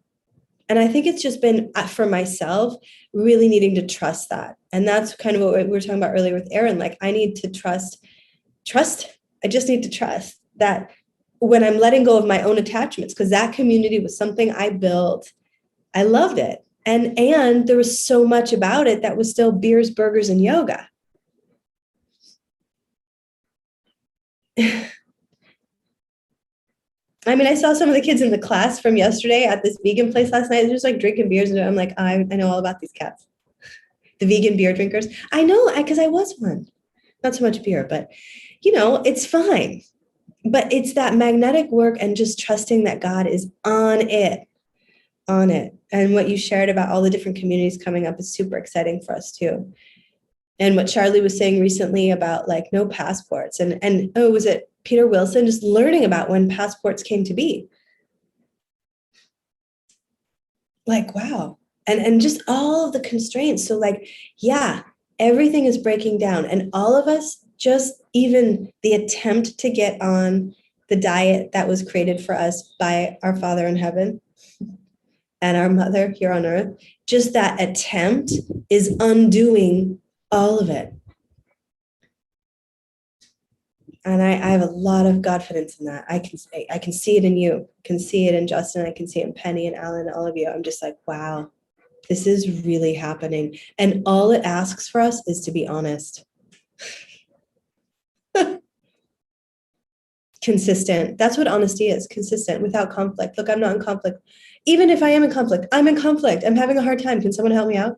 And I think it's just been, for myself, really needing to trust that. And that's kind of what we were talking about earlier with Aaron. Like, I need to trust. I just need to trust that when I'm letting go of my own attachments, because that community was something I built. I loved it. And there was so much about it that was still beers, burgers, and yoga. I mean, I saw some of the kids in the class from yesterday at this vegan place last night. They're just like drinking beers. And I'm like, I know all about these cats. The vegan beer drinkers. I know, because I was one. Not so much beer, but, it's fine. But it's that magnetic work and just trusting that God is on it. And what you shared about all the different communities coming up is super exciting for us too. And what Charlie was saying recently about like no passports and was it Peter Wilson, just learning about when passports came to be. Like, wow. And just all of the constraints. So like, yeah, everything is breaking down, and all of us, just even the attempt to get on the diet that was created for us by our Father in heaven and our mother here on earth, just that attempt is undoing all of it. And I have a lot of confidence in that. I can see it in you, I can see it in Justin, I can see it in Penny and Alan, all of you. I'm just like, wow, this is really happening. And all it asks for us is to be honest. Consistent. That's what honesty is. Consistent, without conflict. Look, I'm not in conflict. Even if I am in conflict, I'm in conflict. I'm having a hard time. Can someone help me out?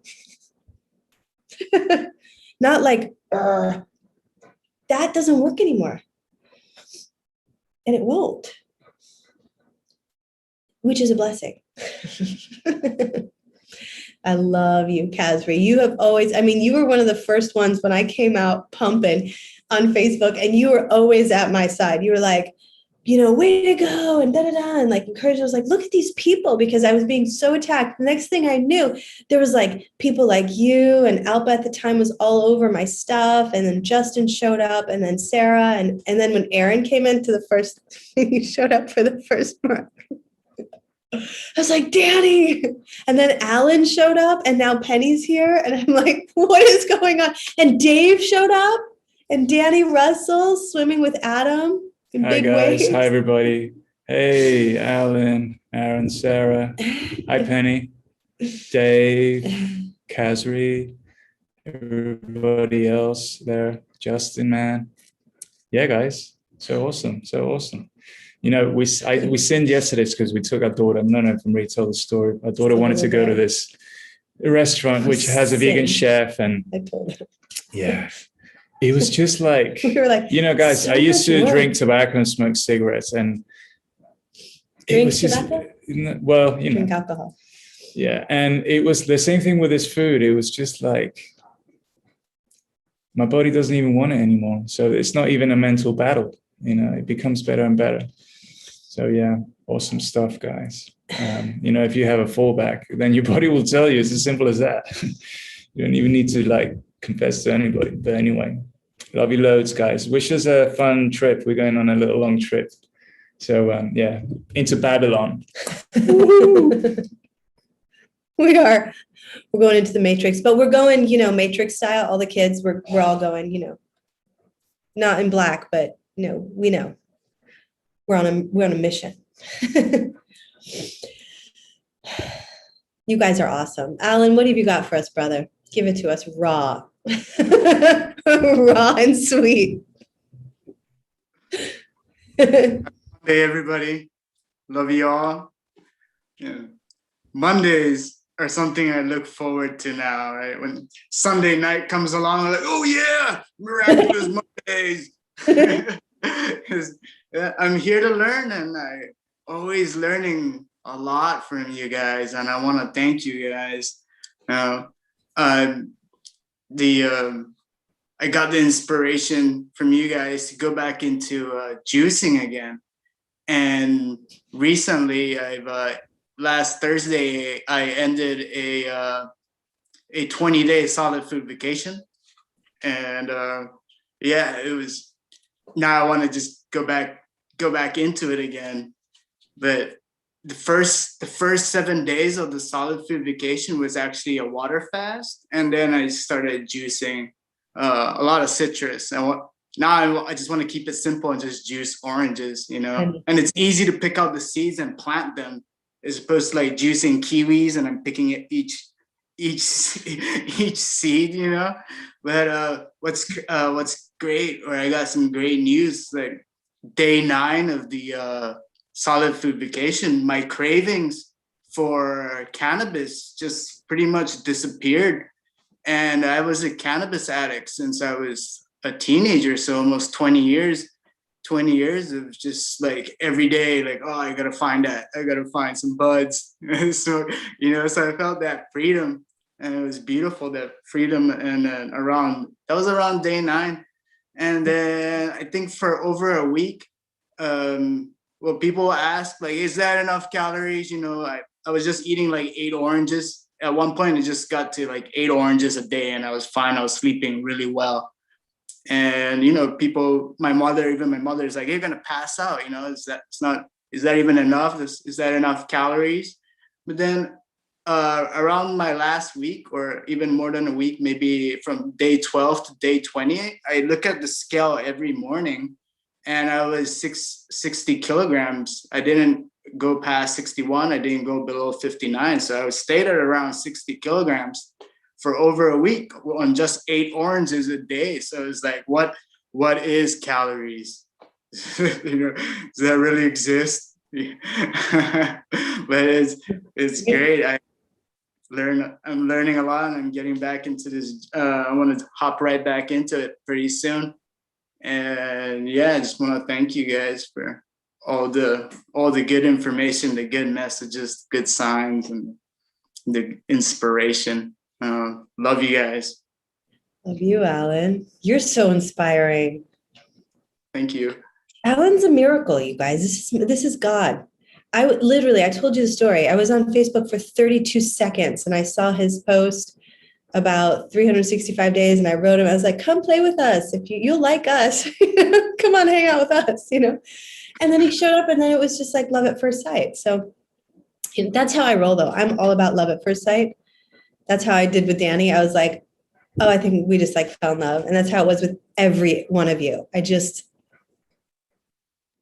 Not like, that doesn't work anymore. And it won't. Which is a blessing. I love you, Kasri. You have always, I mean, you were one of the first ones when I came out pumping on Facebook, and you were always at my side. You were like, way to go, and da-da-da, and like encouraged. I was like, look at these people, because I was being so attacked. The next thing I knew, there was like people like you, and Alba at the time was all over my stuff, and then Justin showed up, and then Sarah, and then when Aaron came into the first, he showed up for the first one. I was like, Dani. And then Alan showed up, and now Penny's here. And I'm like, what is going on? And Dave showed up, and Dani Russel swimming with Adam in Hi big guys. waves. Hi everybody. Hey, Alan, Aaron, Sarah. Hi, Penny, Dave, Kasri, everybody else there, Justin, man. Yeah, guys, so awesome, so awesome. You know, we sinned yesterday because we took our daughter. I don't know if Marie told the story. Our daughter wanted to go to this restaurant which has a vegan chef, and I told her. yeah, it was just like, We were like, you know, guys, so I used to much drink work. tobacco and smoke cigarettes, and it Drink was just, tobacco? well, you Drink know, alcohol. yeah. And it was the same thing with this food. It was just like, my body doesn't even want it anymore. So it's not even a mental battle, you know, it becomes better and better. So yeah, awesome stuff, guys. You know, if you have a fallback, then your body will tell you. It's as simple as that. You don't even need to like confess to anybody. But anyway, love you loads, guys. Wish us a fun trip. We're going on a little long trip. So yeah, into Babylon. We are. We're going into the Matrix, but we're going, you know, Matrix style. All the kids, we're all going, you know, not in black, but you know, we know we're on a mission. You guys are awesome. Alan, what have you got for us, brother? Give it to us raw. Raw and sweet. Hey everybody, love you all. Yeah. Mondays are something I look forward to now, right? When Sunday night comes along, I'm like, oh yeah, Miraculous Mondays. 'Cause, yeah, I'm here to learn, and I always learning a lot from you guys, and I want to thank you guys. I got the inspiration from you guys to go back into juicing again. And recently, last Thursday, I ended a 20-day solid food vacation. And yeah, it was, now I want to just go back into it again. But the first 7 days of the solid food vacation was actually a water fast. And then I started juicing a lot of citrus. And now I just want to keep it simple and just juice oranges, you know. And it's easy to pick out the seeds and plant them, as opposed to like juicing kiwis and I'm picking it each seed, you know. But what's great, or I got some great news, like day 9 of the solid food vacation, my cravings for cannabis just pretty much disappeared. And I was a cannabis addict since I was a teenager, so almost 20 years of just like every day, like, oh, I gotta find some buds. So, you know, so I felt that freedom, and it was beautiful, that freedom. And then that was around day 9. And then I think for over a week, well, people ask, like, is that enough calories? You know, I was just eating like 8 oranges. At one point, it just got to like 8 oranges a day, and I was fine. I was sleeping really well. And, you know, my mother is like, you're going to pass out, you know, is that even enough? Is that enough calories? But then around my last week, or even more than a week, maybe from day 12 to day 20, I look at the scale every morning, and I was 60 kilograms. I didn't go past 61. I didn't go below 59. So I stayed at around 60 kilograms for over a week on just 8 oranges a day. So it's like, what is calories? You know, does that really exist? But it's great. I'm learning a lot, and I'm getting back into this. I want to hop right back into it pretty soon. And yeah, I just want to thank you guys for all the good information, the good messages, good signs, and the inspiration. Love you guys. Love you, Alan. You're so inspiring. Thank you. Alan's a miracle, you guys. This is God. I told you the story. I was on Facebook for 32 seconds, and I saw his post about 365 days, and I wrote him. I was like, come play with us. If you'll like us, come on, hang out with us, you know. And then he showed up, and then it was just like love at first sight. So that's how I roll, though. I'm all about love at first sight. That's how I did with Dani. I was like, oh, I think we just like fell in love. And that's how it was with every one of you. I just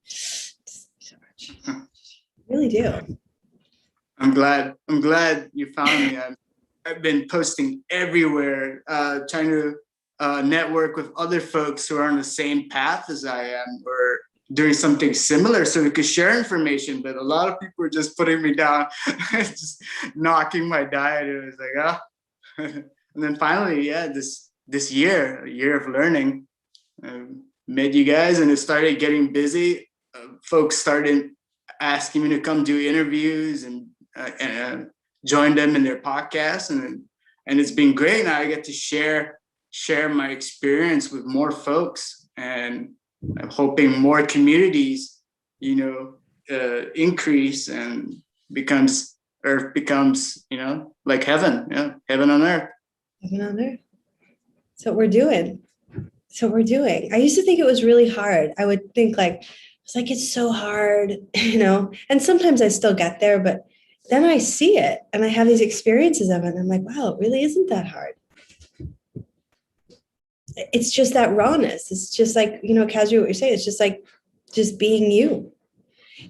so much. Really do. I'm glad you found me. I've been posting everywhere, trying to network with other folks who are on the same path as I am, or doing something similar so we could share information. But a lot of people are just putting me down, just knocking my diet. It was like, ah. And then finally, yeah, this year, a year of learning, met you guys, and it started getting busy. Folks started asking me to come do interviews and join them in their podcasts, and it's been great. Now I get to share my experience with more folks, and I'm hoping more communities, increase and earth becomes, like heaven, heaven on earth. Heaven on earth. That's what we're doing. That's what we're doing. I used to think it was really hard. I would think it's so hard, and sometimes I still get there, but then I see it and I have these experiences of it. And I'm like, wow, it really isn't that hard. It's just that rawness. It's just like, Kazri, what you're saying, it's just like, just being you.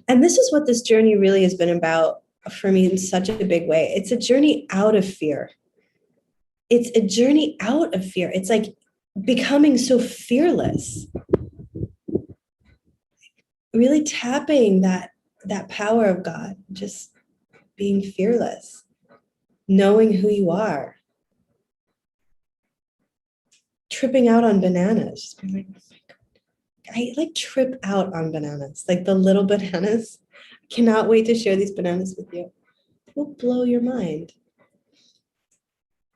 And this is what this journey really has been about for me in such a big way. It's a journey out of fear. It's a journey out of fear. It's like becoming so fearless. Really tapping that power of God, just being fearless, knowing who you are, tripping out on bananas, just being like, oh my God. I trip out on bananas, like the little bananas. I cannot wait to share these bananas with you. They'll blow your mind.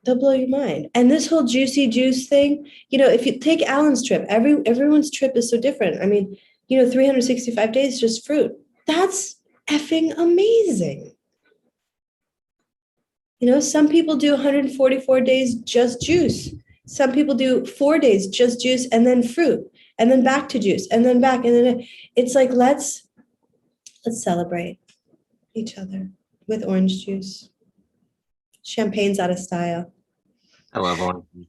They'll blow your mind. And this whole juicy juice thing, if you take Alan's trip, everyone's trip is so different. I mean, 365 days, just fruit. That's effing amazing. Some people do 144 days, just juice. Some people do 4 days, just juice, and then fruit, and then back to juice, and then back. And then it's like, let's celebrate each other with orange juice. Champagne's out of style. I love orange juice.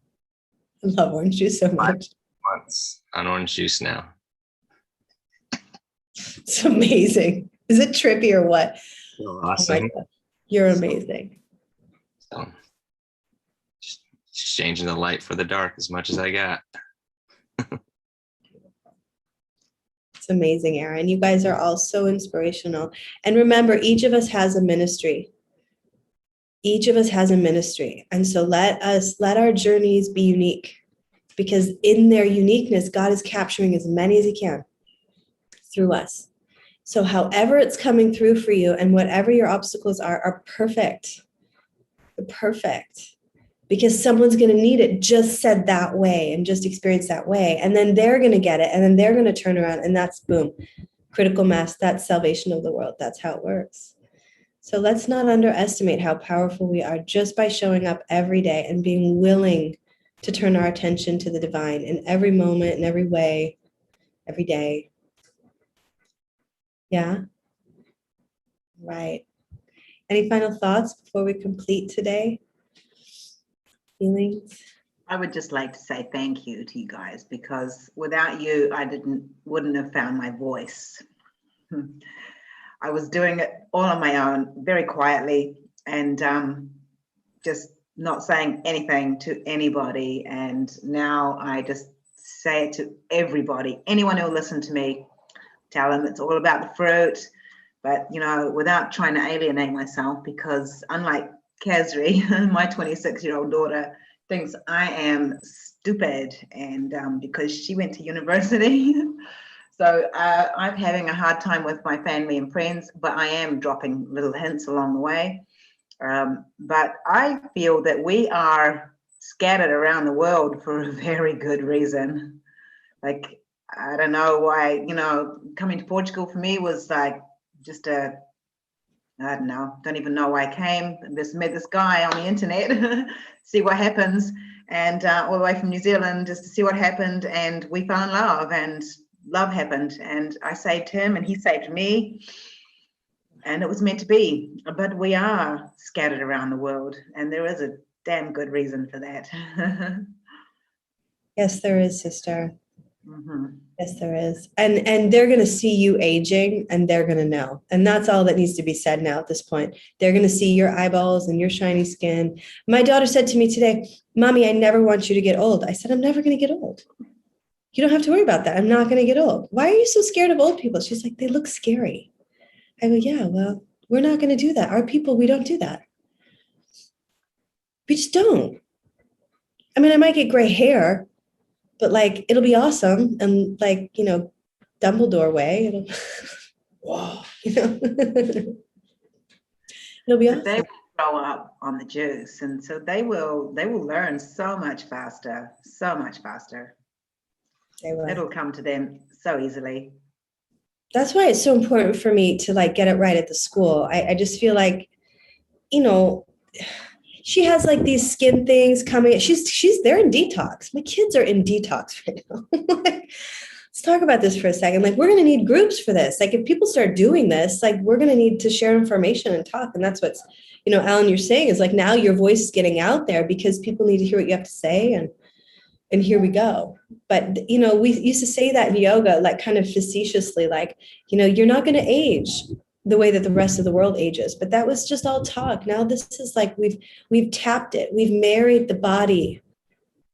I love orange juice so much. Months on orange juice now. It's amazing. Is it trippy or what? Awesome. Oh my God. You're amazing. So, just exchanging the light for the dark as much as I got. It's amazing, Aaron. You guys are all so inspirational. And remember, each of us has a ministry. Each of us has a ministry. And so let our journeys be unique, because in their uniqueness, God is capturing as many as he can through us. So however it's coming through for you and whatever your obstacles are perfect. They're perfect. Because someone's going to need it just said that way and just experienced that way. And then they're going to get it. And then they're going to turn around, and that's boom. Critical mass, that's salvation of the world. That's how it works. So let's not underestimate how powerful we are just by showing up every day and being willing to turn our attention to the divine in every moment, in every way, every day. Yeah? Right. Any final thoughts before we complete today? Feelings? I would just like to say thank you to you guys, because without you, I wouldn't have found my voice. I was doing it all on my own, very quietly, and just not saying anything to anybody. And now I just say it to everybody. Anyone who'll listen to me, tell them it's all about the fruit, but without trying to alienate myself, because unlike Kazri, my 26-year-old daughter thinks I am stupid, and because she went to university. So I'm having a hard time with my family and friends, but I am dropping little hints along the way. But I feel that we are scattered around the world for a very good reason. Like, I don't know why, coming to Portugal for me was like just I don't know, don't even know why I came. Just met this guy on the internet, see what happens, and all the way from New Zealand just to see what happened, and we fell in love, and love happened, and I saved him and he saved me, and it was meant to be. But we are scattered around the world, and there is a damn good reason for that. Yes, there is, sister. Yes, there is. And they're going to see you aging and they're going to know. And that's all that needs to be said now at this point. They're going to see your eyeballs and your shiny skin. My daughter said to me today, Mommy, I never want you to get old. I said, I'm never going to get old. You don't have to worry about that. I'm not going to get old. Why are you so scared of old people? She's like, they look scary. I go, yeah, well, we're not going to do that. Our people, we don't do that. We just don't. I mean, I might get gray hair, but like, it'll be awesome. And like, you know, Dumbledore way, it'll, whoa, you know, it'll be awesome. They will grow up on the juice. And so they will learn so much faster. It'll come to them so easily. That's why it's so important for me to like get it right at the school. I just feel like, you know, she has like these skin things coming. They're in detox. My kids are in detox right now. Let's talk about this for a second. Like, we're going to need groups for this. Like, if people start doing this, like, we're going to need to share information and talk. And that's what's, you know, Alan, you're saying is like, now your voice is getting out there because people need to hear what you have to say. And here we go. But, you know, we used to say that in yoga, like kind of facetiously, like, you know, you're not going to age the way that the rest of the world ages. But that was just all talk. Now this is like, we've tapped it. We've married the body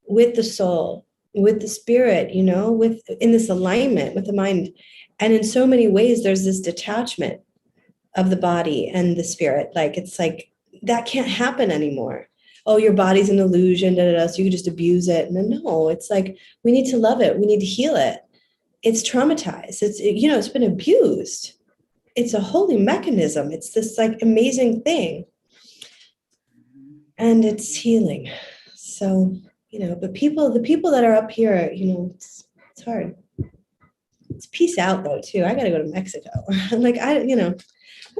with the soul, with the spirit, you know, in this alignment with the mind. And in so many ways, there's this detachment of the body and the spirit. Like, it's like, that can't happen anymore. Oh, your body's an illusion, so you can just abuse it. No, it's like, we need to love it. We need to heal it. It's traumatized. You know, it's been abused. It's a holy mechanism. It's this like amazing thing. And it's healing. So, you know, but the people that are up here, you know, it's hard. It's peace out though, too. I got to go to Mexico. Like, you know,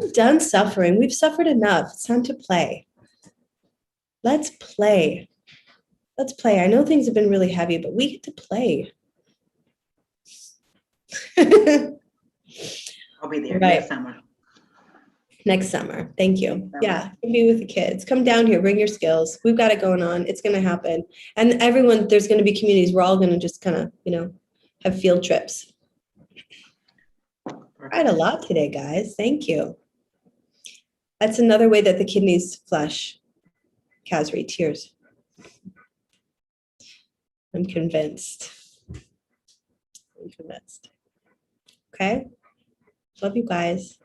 I'm done suffering. We've suffered enough. It's time to play. Let's play. Let's play. I know things have been really heavy, but we get to play. I'll be there Right. next summer. Next summer. Thank you. Yeah, be with the kids. Come down here. Bring your skills. We've got it going on. It's going to happen. And everyone, there's going to be communities. We're all going to just kind of, you know, have field trips. I had a lot today, guys. Thank you. That's another way that the kidneys flush. Kasri, tears. I'm convinced. Okay. Love you guys.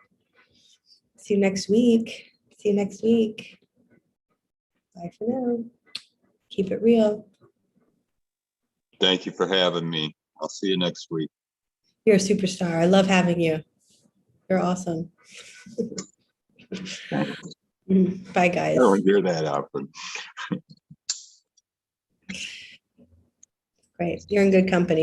See you next week. Bye for now. Keep it real. Thank you for having me. I'll see you next week. You're a superstar. I love having you. You're awesome. Bye, guys. I don't hear that often. Great. You're in good company.